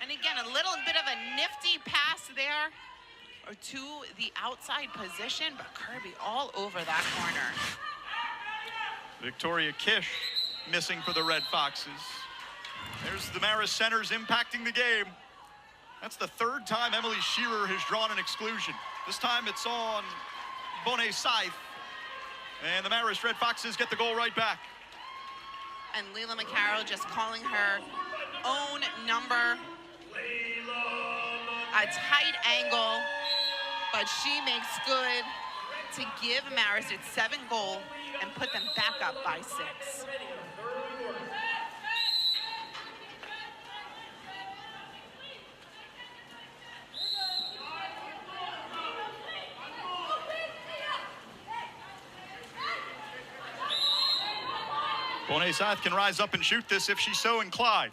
And again, a little bit of a nifty pass there or to the outside position, but Kirby all over that corner. Victoria Kish missing for the Red Foxes. There's the Marist centers impacting the game. That's the third time Emily Shearer has drawn an exclusion. This time it's on Bonet Scythe. And the Marist Red Foxes get the goal right back. And Leila McCarroll just calling her own number. A tight angle, but she makes good to give Marist its 7th goal and put them back up by 6. Bonet Scythe can rise up and shoot this if she's so inclined.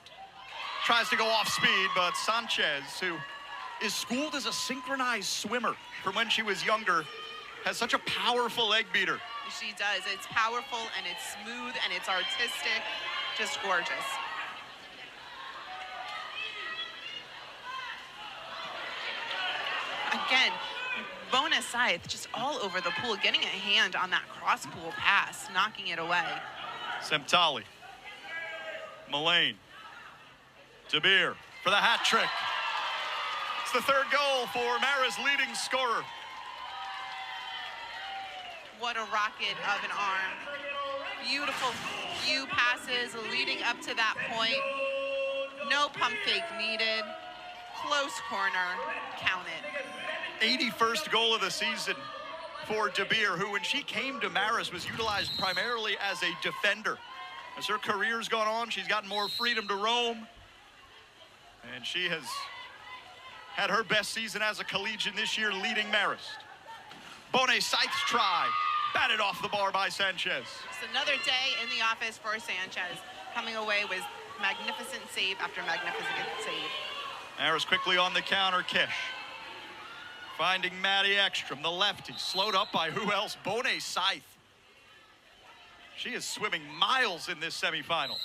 Tries to go off speed, but Sanchez, who is schooled as a synchronized swimmer from when she was younger, has such a powerful leg beater. She does. It's powerful and it's smooth and it's artistic. Just gorgeous. Again, Bonet Scythe just all over the pool, getting a hand on that cross pool pass, knocking it away. Semtali. Mullane. DeBeer for the hat trick. It's the 3rd goal for Mara's leading scorer. What a rocket of an arm. Beautiful few passes leading up to that point. No pump fake needed. Close corner, count it. 81st goal of the season for DeBeer, who when she came to Marist was utilized primarily as a defender. As her career's gone on, she's gotten more freedom to roam. And she has had her best season as a collegian this year, leading Marist. Bonet Scythe's try, batted off the bar by Sanchez. It's another day in the office for Sanchez, coming away with magnificent save after magnificent save. Marist quickly on the counter, Kish. Finding Maddie Ekstrom, the lefty, slowed up by who else? Bonet Scythe. She is swimming miles in this semifinal.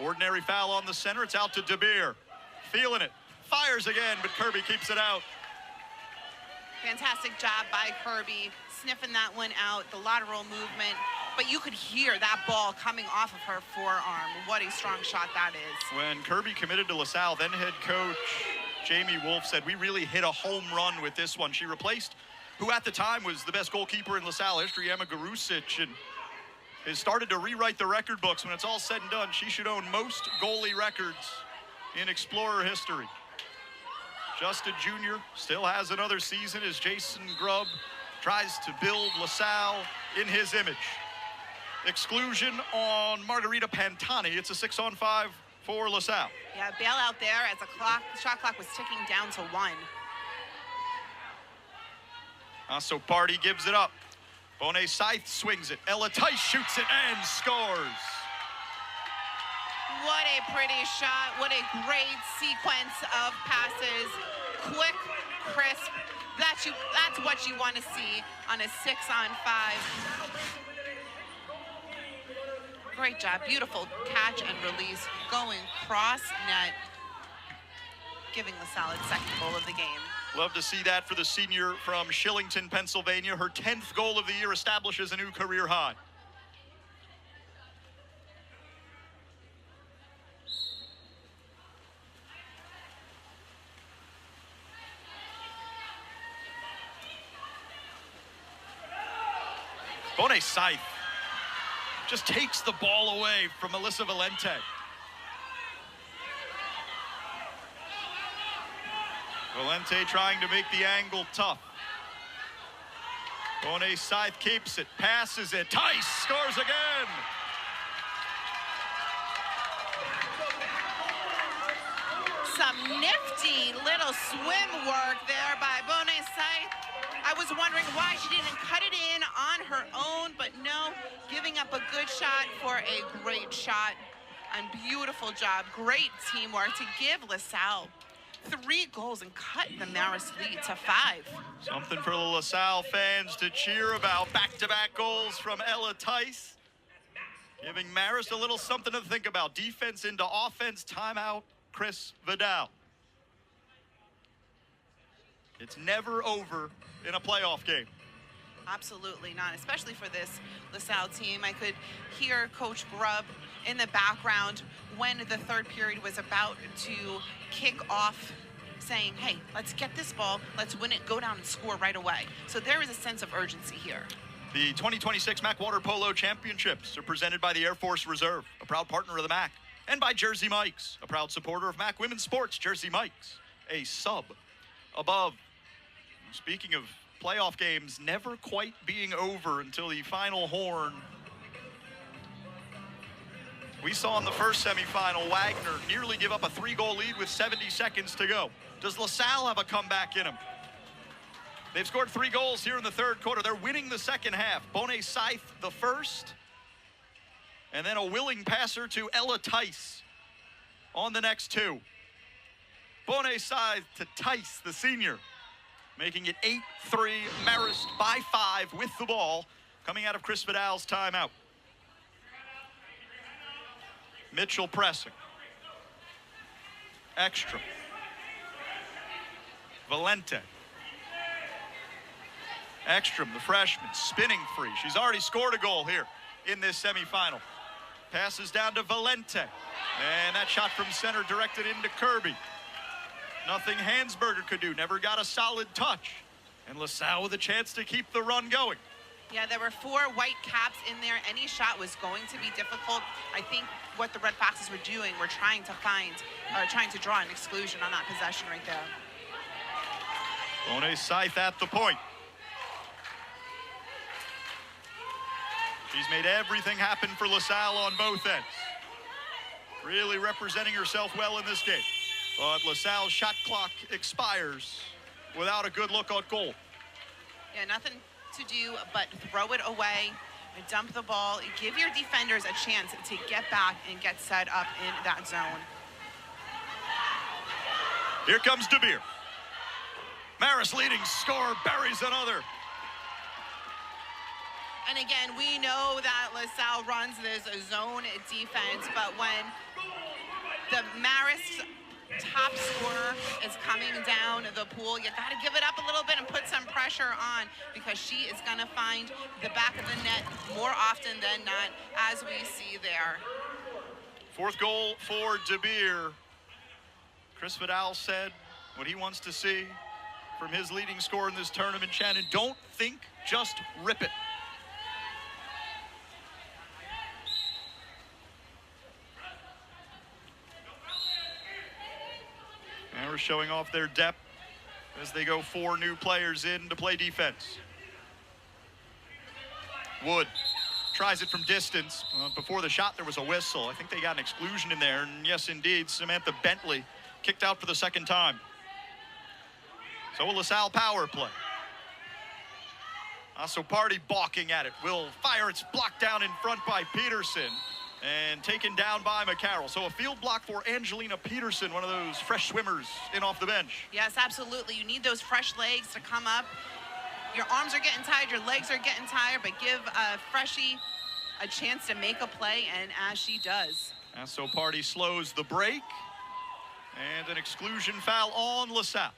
Ordinary foul on the center, it's out to DeBeer. Feeling it, fires again, but Kirby keeps it out. Fantastic job by Kirby, sniffing that one out, the lateral movement, but you could hear that ball coming off of her forearm. What a strong shot that is. When Kirby committed to LaSalle, then head coach Jamie Wolf said, we really hit a home run with this one. She replaced who at the time was the best goalkeeper in LaSalle history, Emma Garusic, and has started to rewrite the record books. When it's all said and done, she should own most goalie records in Explorer history. Justin Jr. still has another season as Jason Grubb tries to build LaSalle in his image. Exclusion on Margarita Pantani. It's a 6-on-5 for LaSalle. Yeah, bailout there as the shot clock was ticking down to 1. So Party gives it up. Bonet Scythe swings it. Ella Tice shoots it and scores. What a pretty shot. What a great sequence of passes. Quick, crisp. That's what you want to see on a 6-on-5. Great job. Beautiful catch and release. Going cross net. Giving LaSalle its 2nd goal of the game. Love to see that for the senior from Shillington, Pennsylvania. Her 10th goal of the year establishes a new career high. Bone Scythe just takes the ball away from Melissa Valente. Valente trying to make the angle tough. Bone Scythe keeps it, passes it. Tice scores again. Some nifty little swim work there by Bone Scythe. I was wondering why she didn't cut it in on her own, but no, giving up a good shot for a great shot. And beautiful job, great teamwork to give LaSalle 3 goals and cut the Marist lead to 5. Something for the LaSalle fans to cheer about. Back-to-back goals from Ella Tice, giving Marist a little something to think about. Defense into offense, timeout, Chris Vidal. It's never over in a playoff game. Absolutely not, especially for this LaSalle team. I could hear Coach Grubb in the background when the third period was about to kick off, saying, hey, let's get this ball, let's win it, go down and score right away. So there is a sense of urgency here. The 2026 MAAC Water Polo Championships are presented by the Air Force Reserve, a proud partner of the MAAC, and by Jersey Mike's, a proud supporter of MAAC Women's Sports. Jersey Mike's, a sub above. Speaking of playoff games never quite being over until the final horn. We saw in the first semifinal Wagner nearly give up a 3-goal lead with 70 seconds to go. Does LaSalle have a comeback in them? They've scored 3 goals here in the third quarter. They're winning the second half. Bone Scythe the first, and then a willing passer to Ella Tice on the next 2. Bone Scythe to Tice, the senior, making it 8-3, Marist by 5 with the ball coming out of Chris Vidal's timeout. Mitchell pressing. Ekstrom. Valente. Ekstrom, the freshman, spinning free. She's already scored a goal here in this semifinal. Passes down to Valente. And that shot from center directed into Kirby. Nothing Hansberger could do, never got a solid touch. And LaSalle with a chance to keep the run going. Yeah, there were 4 white caps in there. Any shot was going to be difficult. I think what the Red Foxes were doing were trying to draw an exclusion on that possession right there. Bone Scythe at the point. She's made everything happen for LaSalle on both ends. Really representing herself well in this game. But LaSalle's shot clock expires without a good look at goal. Yeah, nothing to do but throw it away, dump the ball, give your defenders a chance to get back and get set up in that zone. Here comes DeBeer. Marist leading scorer, buries another. And again, we know that LaSalle runs this zone defense, but when the Marist top scorer is coming down the pool, you got to give it up a little bit and put some pressure on, because she is going to find the back of the net more often than not, as we see there. 4th goal for DeBeer. Chris Vidal said what he wants to see from his leading scorer in this tournament. Shannon, don't think, just rip it. And we're showing off their depth as they go 4 new players in to play defense. Wood tries it from distance. Before the shot, there was a whistle. I think they got an exclusion in there. And yes, indeed, Samantha Bentley kicked out for the 2nd time. So a LaSalle power play. Also Party balking at it. Will fire. It's blocked down in front by Peterson and taken down by McCarroll. So a field block for Angelina Peterson, one of those fresh swimmers in off the bench. Yes, absolutely. You need those fresh legs to come up. Your arms are getting tired, your legs are getting tired, but give a freshie a chance to make a play, and as she does. So Party slows the break, and an exclusion foul on LaSalle.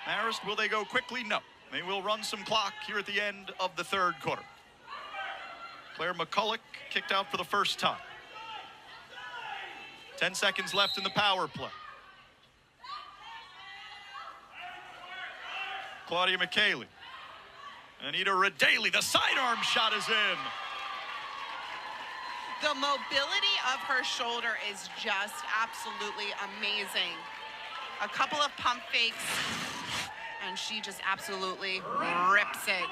Marist, will they go quickly? No. They will run some clock here at the end of the third quarter. Claire McCulloch kicked out for the first time. 10 seconds left in the power play. Claudia McKaylee. Anita Radaley, the sidearm shot is in. The mobility of her shoulder is just absolutely amazing. A couple of pump fakes, and she just absolutely rips it.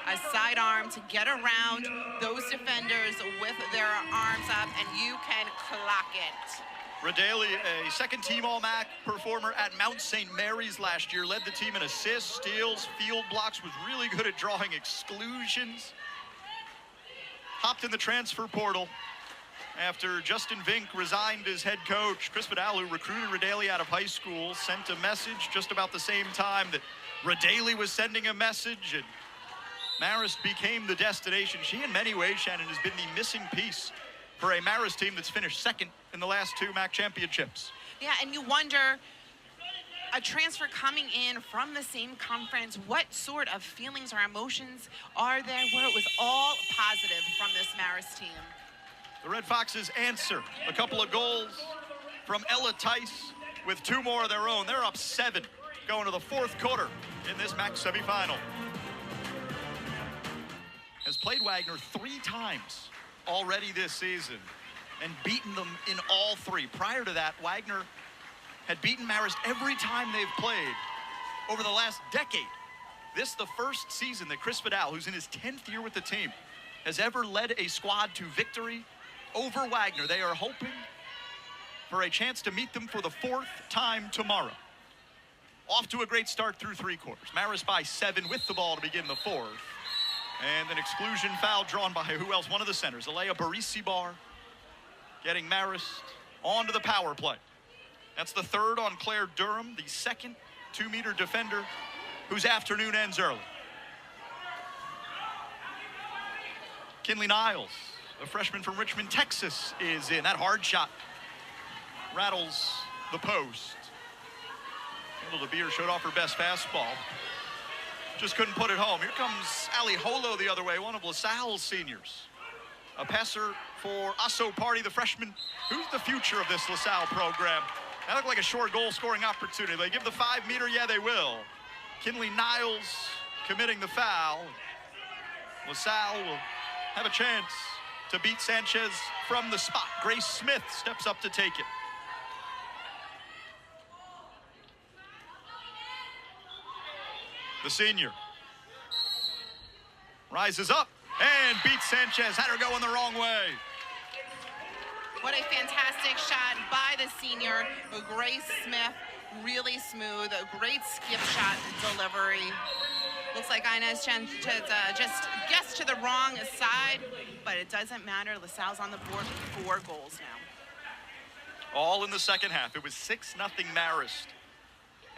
A sidearm to get around those defenders with their arms up, and you can clock it. Radaley, a second-team All-MAAC performer at Mount St. Mary's last year, led the team in assists, steals, field blocks, was really good at drawing exclusions. Hopped in the transfer portal after Justin Vink resigned as head coach. Chris Vidal, who recruited Radaley out of high school, sent a message just about the same time that Radaley was sending a message, and Marist became the destination. She, in many ways, Shannon, has been the missing piece for a Marist team that's finished second in the last 2 MAAC championships. Yeah, and you wonder, a transfer coming in from the same conference, what sort of feelings or emotions are there where it was all positive from this Marist team? The Red Foxes answer. A couple of goals from Ella Tice with 2 more of their own. They're up 7 going to the 4th quarter in this MAAC semifinal. Has played Wagner 3 times already this season and beaten them in all 3. Prior to that, Wagner had beaten Marist every time they've played over the last decade. This is the first season that Chris Vidal, who's in his 10th year with the team, has ever led a squad to victory over Wagner. They are hoping for a chance to meet them for the 4th time tomorrow. Off to a great start through 3 quarters. Marist by 7 with the ball to begin the 4th. And an exclusion foul drawn by who else? One of the centers, Alea Barisibar, getting Marist onto the power play. That's the 3rd on Claire Durham, the 2nd 2-meter defender whose afternoon ends early. Kinley Niles, a freshman from Richmond, Texas, is in. That hard shot rattles the post. Kendall DeBeer showed off her best fastball. Just couldn't put it home. Here comes Ali Holo the other way, one of LaSalle's seniors. A passer for Asso Party, the freshman, who's the future of this LaSalle program. That looked like a short goal scoring opportunity. They give the 5-meter, yeah, they will. Kinley Niles committing the foul. LaSalle will have a chance to beat Sanchez from the spot. Grace Smith steps up to take it. The senior rises up and beats Sanchez. Had her going the wrong way. What a fantastic shot by the senior, Grace Smith. Really smooth, a great skip shot delivery. Looks like Inez Sanchez just guessed to the wrong side, but it doesn't matter. LaSalle's on the board with 4 goals now. All in the second half. It was 6-0 Marist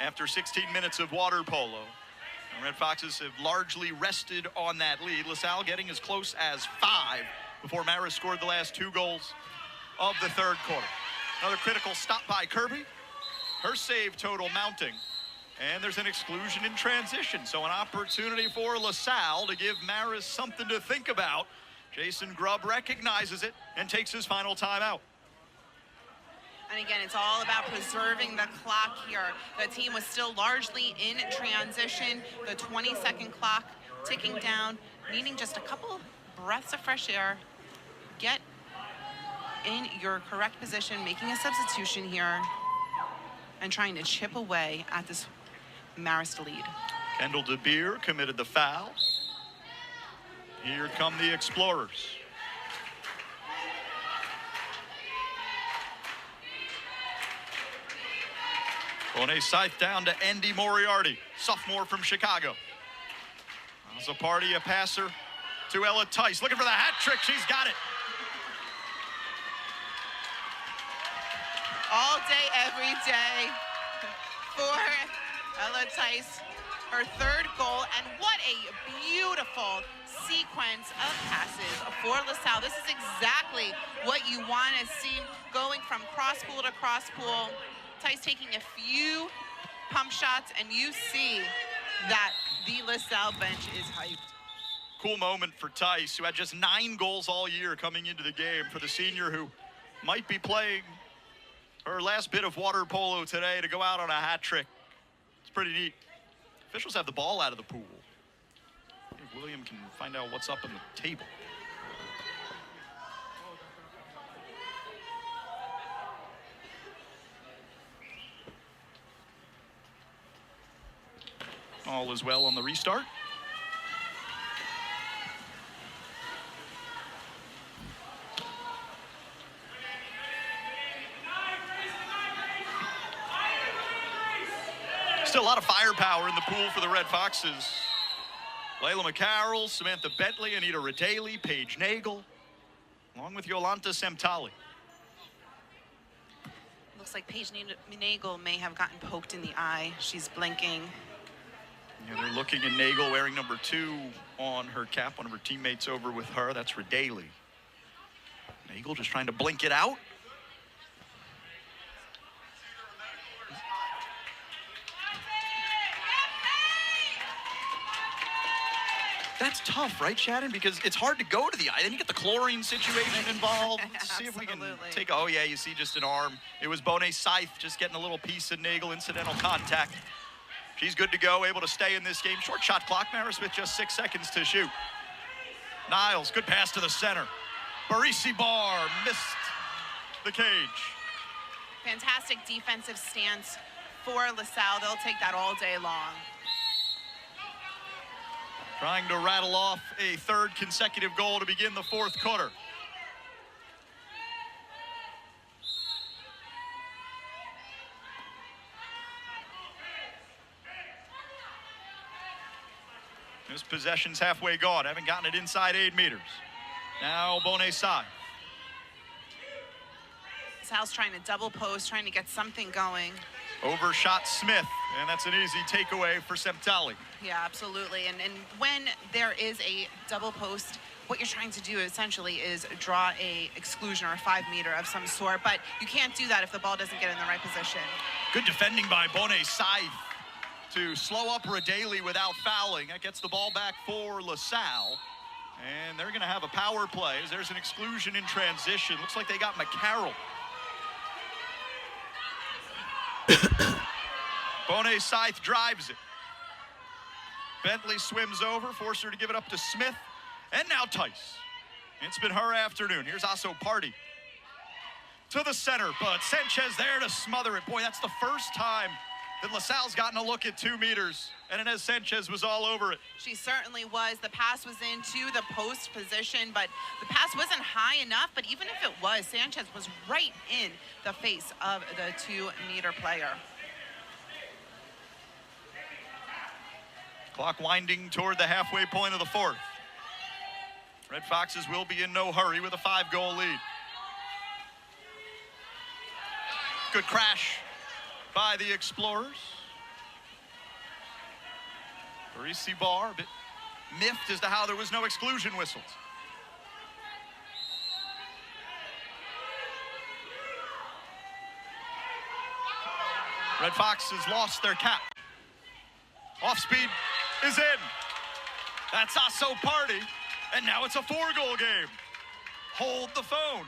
after 16 minutes of water polo. The Red Foxes have largely rested on that lead. LaSalle getting as close as 5 before Marist scored the last 2 goals of the 3rd quarter. Another critical stop by Kirby. Her save total mounting. And there's an exclusion in transition. So an opportunity for LaSalle to give Marist something to think about. Jason Grubb recognizes it and takes his final timeout. And again, it's all about preserving the clock here. The team was still largely in transition. The 20-second clock ticking down, needing just a couple breaths of fresh air. Get in your correct position, making a substitution here, and trying to chip away at this Marist lead. Kendall DeBeer committed the foul. Here come the Explorers. On a scythe down to Andy Moriarty, sophomore from Chicago. As a party, a passer to Ella Tice. Looking for the hat trick. She's got it. All day, every day for Ella Tice. Her 3rd goal, and what a beautiful sequence of passes for LaSalle. This is exactly what you want to see, going from cross pool to cross pool. Tice taking a few pump shots, and you see that the LaSalle bench is hyped. Cool moment for Tice, who had just 9 goals all year coming into the game, for the senior who might be playing her last bit of water polo today to go out on a hat trick. It's pretty neat. Officials have the ball out of the pool. I think William can find out what's up on the table. All is well on the restart. Still a lot of firepower in the pool for the Red Foxes. Layla McCarroll, Samantha Bentley, Anita Radaley, Paige Nagel, along with Yolanta Semtali. Looks like Paige Nagel may have gotten poked in the eye. She's blinking. Yeah, they're looking at Nagel wearing number 2 on her cap. One of her teammates over with her. That's Radaley. Nagel just trying to blink it out. That's tough, right, Shannon? Because it's hard to go to the eye. Then you get the chlorine situation involved. Let's see if we can take, oh yeah, you see just an arm. It was Bonet Scythe just getting a little piece of Nagel, incidental contact. She's good to go, able to stay in this game. Short shot clock, Marist with just 6 seconds to shoot. Niles, good pass to the center. Barisi Barr missed the cage. Fantastic defensive stance for LaSalle. They'll take that all day long. Trying to rattle off a 3rd consecutive goal to begin the 4th quarter. This possession's halfway gone. Haven't gotten it inside 8 meters. Now Bonet Scythe. LaSalle's trying to double post, trying to get something going. Overshot Smith, and that's an easy takeaway for Semtali. Yeah, absolutely. And when there is a double post, what you're trying to do essentially is draw a exclusion or a 5 meter of some sort, but you can't do that if the ball doesn't get in the right position. Good defending by Bonet Scythe to slow up Radaley without fouling. That gets the ball back for LaSalle. And they're going to have a power play. There's an exclusion in transition. Looks like they got McCarroll. Bonet Scythe drives it. Bentley swims over, forced her to give it up to Smith. And now Tice. It's been her afternoon. Here's Asso Party to the center, but Sanchez there to smother it. Boy, that's the first time that LaSalle's gotten a look at 2 meters, and Inez Sanchez was all over it. She certainly was. The pass was into the post position, but the pass wasn't high enough. But even if it was, Sanchez was right in the face of the 2 meter player. Clock winding toward the halfway point of the 4th. Red Foxes will be in no hurry with a 5-goal lead. Good crash by the Explorers. Barisi Barr a bit miffed as to how there was no exclusion whistles. Red Foxes lost their cap. Off speed is in. That's Asso Party, and now it's a 4-goal game. Hold the phone.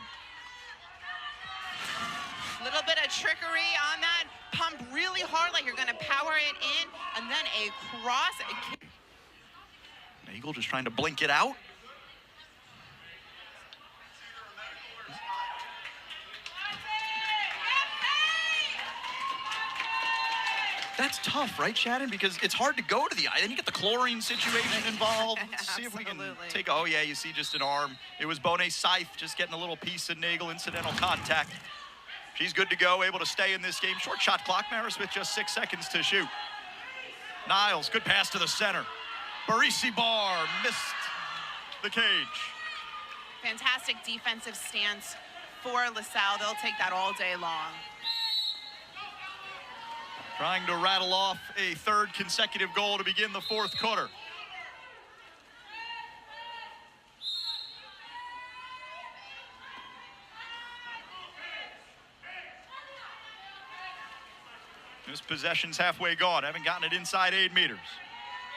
Little bit of trickery on that. Pump really hard like you're going to power it in, and then a cross. Nagel just trying to blink it out. That's tough, right, Shannon? Because it's hard to go to the eye. Then you get the chlorine situation involved. Let's see if we can take, oh yeah, you see just an arm. It was Bonet Scythe just getting a little piece of Nagel, incidental contact. She's good to go, able to stay in this game. Short shot clock, Marist with just 6 seconds to shoot. Niles, good pass to the center. Barisi Barr missed the cage. Fantastic defensive stance for LaSalle. They'll take that all day long. Trying to rattle off a 3rd consecutive goal to begin the 4th quarter. This possession's halfway gone. Haven't gotten it inside 8 meters.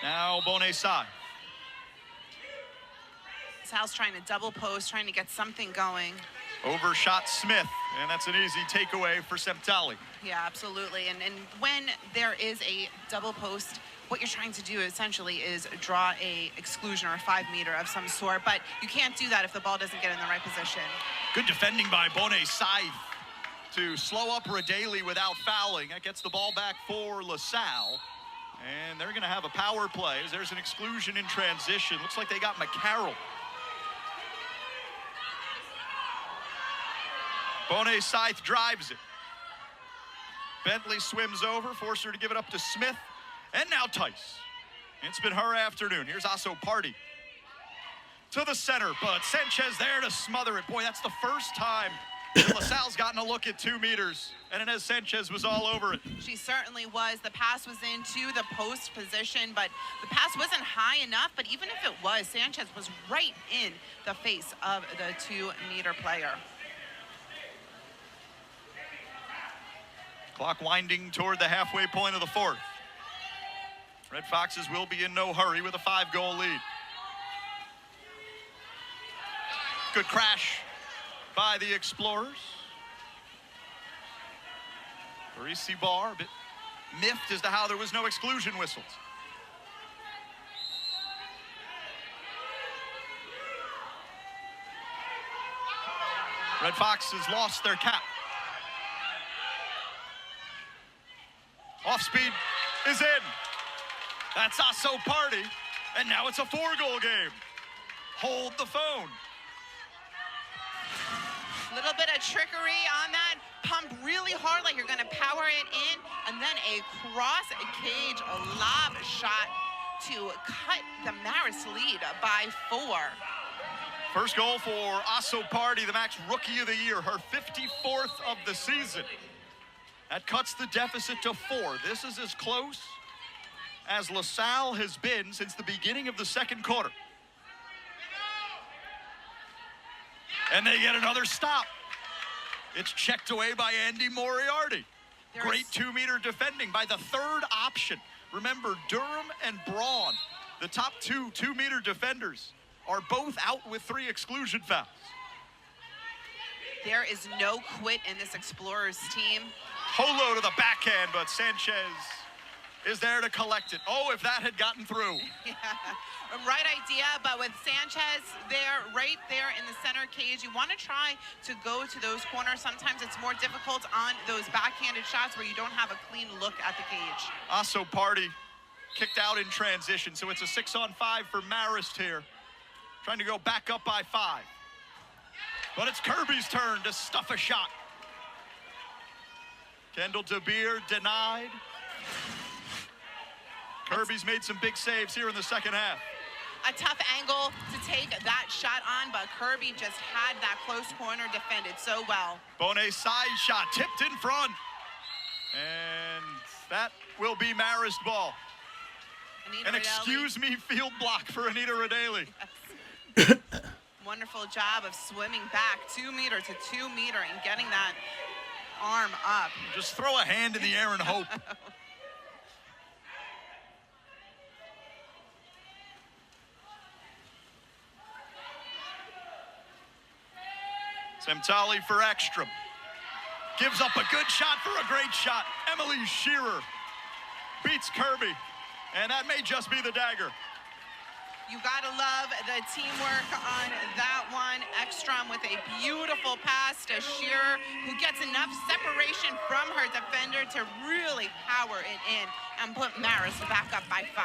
Now Salle. Sal's trying to double post, trying to get something going. Overshot Smith, and that's an easy takeaway for Semtali. Yeah, absolutely. And when there is a double post, what you're trying to do essentially is draw a exclusion or a 5 meter of some sort, but you can't do that if the ball doesn't get in the right position. Good defending by Salle to slow up Radaley without fouling. That gets the ball back for LaSalle. And they're going to have a power play. There's an exclusion in transition. Looks like they got McCarroll. Salle drives it. Bentley swims over, forced her to give it up to Smith. And now Tice. It's been her afternoon. Here's Asso Party to the center, but Sanchez there to smother it. Boy, that's the first time LaSalle's gotten a look at 2 meters, and Inez Sanchez was all over it. She certainly was. The pass was into the post position, but the pass wasn't high enough. But even if it was, Sanchez was right in the face of the 2 meter player. Clock winding toward the halfway point of the 4th. Red Foxes will be in no hurry with a 5-goal lead. Good crash by the Explorers. Marist Bar, a bit miffed as to how there was no exclusion whistles. Red Foxes lost their cap. Off speed is in. That's Asso Party, and now it's a 4-goal game. Hold the phone. Little bit of trickery on that. Pump really hard like you're going to power it in, and then a cross cage lob shot to cut the Marist lead by 4. First goal for Asso Party, the MAAC's Rookie of the Year, her 54th of the season. That cuts the deficit to 4. This is as close as LaSalle has been since the beginning of the 2nd quarter. And they get another stop. It's checked away by Andy Moriarty. Great 2-meter defending by the 3rd option. Remember, Durham and Braun, the top 2 2-meter defenders, are both out with 3 exclusion fouls. There is no quit in this Explorers team. Polo to the backhand, but Sanchez is there to collect it. Oh, if that had gotten through. Yeah, right idea, but with Sanchez there, right there in the center cage, you want to try to go to those corners. Sometimes it's more difficult on those backhanded shots where you don't have a clean look at the cage. Asso Party kicked out in transition, so it's a 6-on-5 for Marist here. Trying to go back up by 5. But it's Kirby's turn to stuff a shot. Kendall DeBeer denied. Kirby's made some big saves here in the 2nd half. A tough angle to take that shot on, but Kirby just had that close corner defended so well. Salle shot tipped in front. And that will be Marist ball. Anita An Radaley. excuse me field block for Anita Radaley. Yes. Wonderful job of swimming back 2 meter to 2 meter and getting that arm up. Just throw a hand in the air and hope. Semtali for Ekstrom. Gives up a good shot for a great shot. Emily Shearer beats Kirby. And that may just be the dagger. You gotta love the teamwork on that one. Ekstrom with a beautiful pass to Shearer, who gets enough separation from her defender to really power it in and put Marist back up by 5.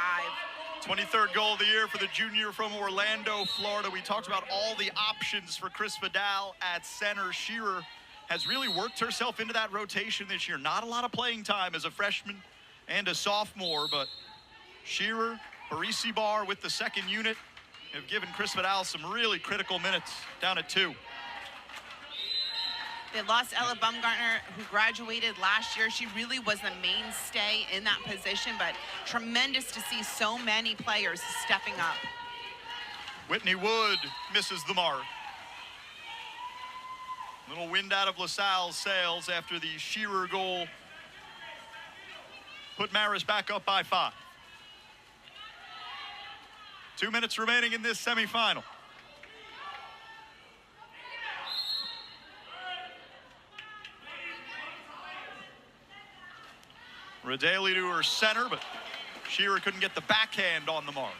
23rd goal of the year for the junior from Orlando, Florida. We talked about all the options for Chris Vidal at center. Shearer has really worked herself into that rotation this year. Not a lot of playing time as a freshman and a sophomore, but Shearer, Marist Bar with the 2nd unit have given Chris Vidal some really critical minutes down at 2. They lost Ella Baumgartner, who graduated last year. She really was the mainstay in that position, but tremendous to see so many players stepping up. Whitney Wood misses the mark. Little wind out of LaSalle's sails after the Shearer goal put Marist back up by 5. 2 minutes remaining in this semifinal. Radaley to her center, but Shearer couldn't get the backhand on the mark.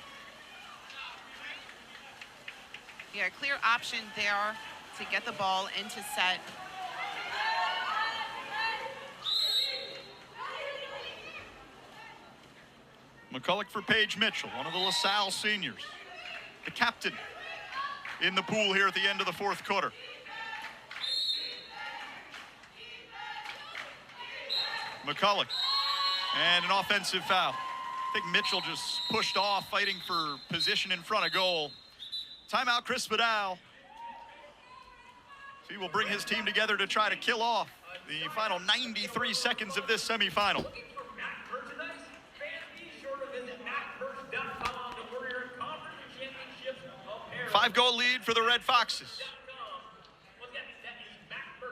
Yeah, clear option there to get the ball into set. McCulloch for Paige Mitchell, one of the LaSalle seniors. The captain in the pool here at the end of the 4th quarter. McCulloch, and an offensive foul. I think Mitchell just pushed off, fighting for position in front of goal. Timeout, Chris Vidal. He will bring his team together to try to kill off the final 93 seconds of this semifinal. 5-goal lead for the Red Foxes.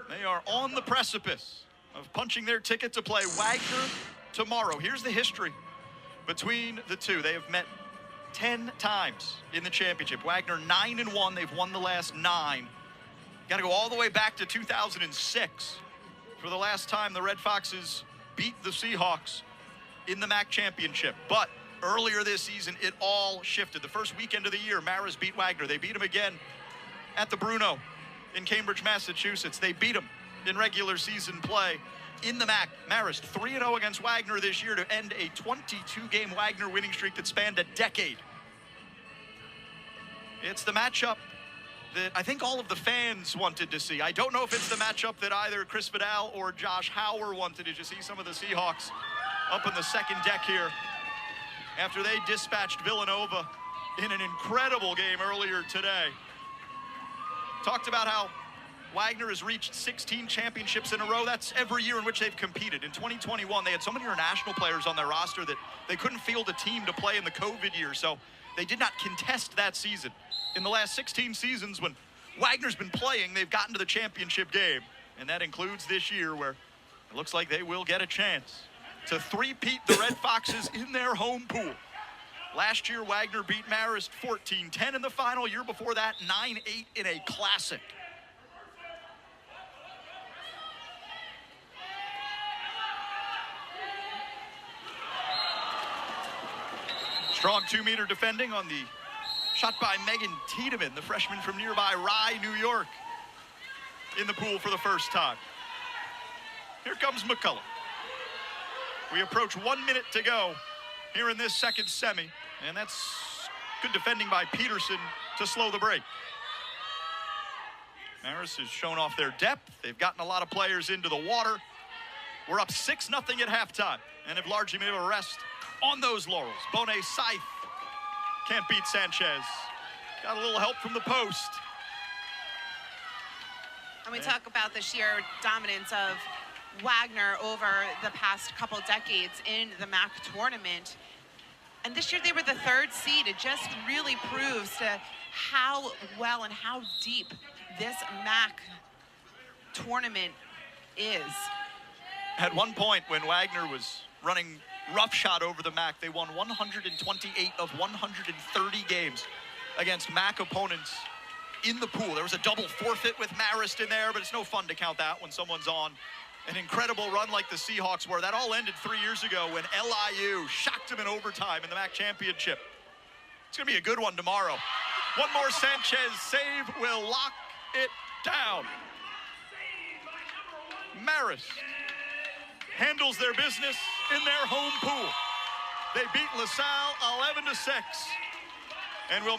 They are on the precipice of punching their ticket to play Wagner tomorrow. Here's the history between the two. They have met 10 times in the championship. Wagner 9-1. They've won the last 9. Got to go all the way back to 2006 for the last time the Red Foxes beat the Seahawks in the MAAC championship. But earlier this season, it all shifted. The first weekend of the year, Marist beat Wagner. They beat him again at the Bruno in Cambridge, Massachusetts. They beat him in regular season play in the MAAC. Marist 3-0 against Wagner this year to end a 22-game Wagner winning streak that spanned a decade. It's the matchup that I think all of the fans wanted to see. I don't know if it's the matchup that either Chris Vidal or Josh Hauer wanted. Did you see some of the Seahawks up in the second deck here after they dispatched Villanova in an incredible game earlier today? Talked about how Wagner has reached 16 championships in a row. That's every year in which they've competed. In 2021, they had so many international players on their roster that they couldn't field a team to play in the COVID year, so they did not contest that season. In the last 16 seasons when Wagner's been playing, they've gotten to the championship game, and that includes this year where it looks like they will get a chance to three-peat the Red Foxes in their home pool. Last year, Wagner beat Marist 14-10 in the final. Year before that, 9-8 in a classic. Strong 2-meter defending on the shot by Megan Tiedemann, the freshman from nearby Rye, New York, in the pool for the first time. Here comes McCulloch. We approach 1 minute to go here in this second semi, and that's good defending by Peterson to slow the break. Marist has shown off their depth. They've gotten a lot of players into the water. We're up 6-0 at halftime and have largely been able to rest on those laurels. Bonet Scythe can't beat Sanchez. Got a little help from the post. And we talk about the sheer dominance of Wagner over the past couple decades in the MAAC tournament. And this year they were the 3rd seed. It just really proves to how well and how deep this MAAC tournament is. At one point when Wagner was running roughshod over the MAAC, they won 128 of 130 games against MAAC opponents in the pool. There was a double forfeit with Marist in there, but it's no fun to count that when someone's on an incredible run like the Seahawks were. That all ended 3 years ago when LIU shocked them in overtime in the MAAC championship. It's gonna be a good one tomorrow. One more Sanchez save will lock it down. Marist handles their business in their home pool. They beat LaSalle 11-6, and will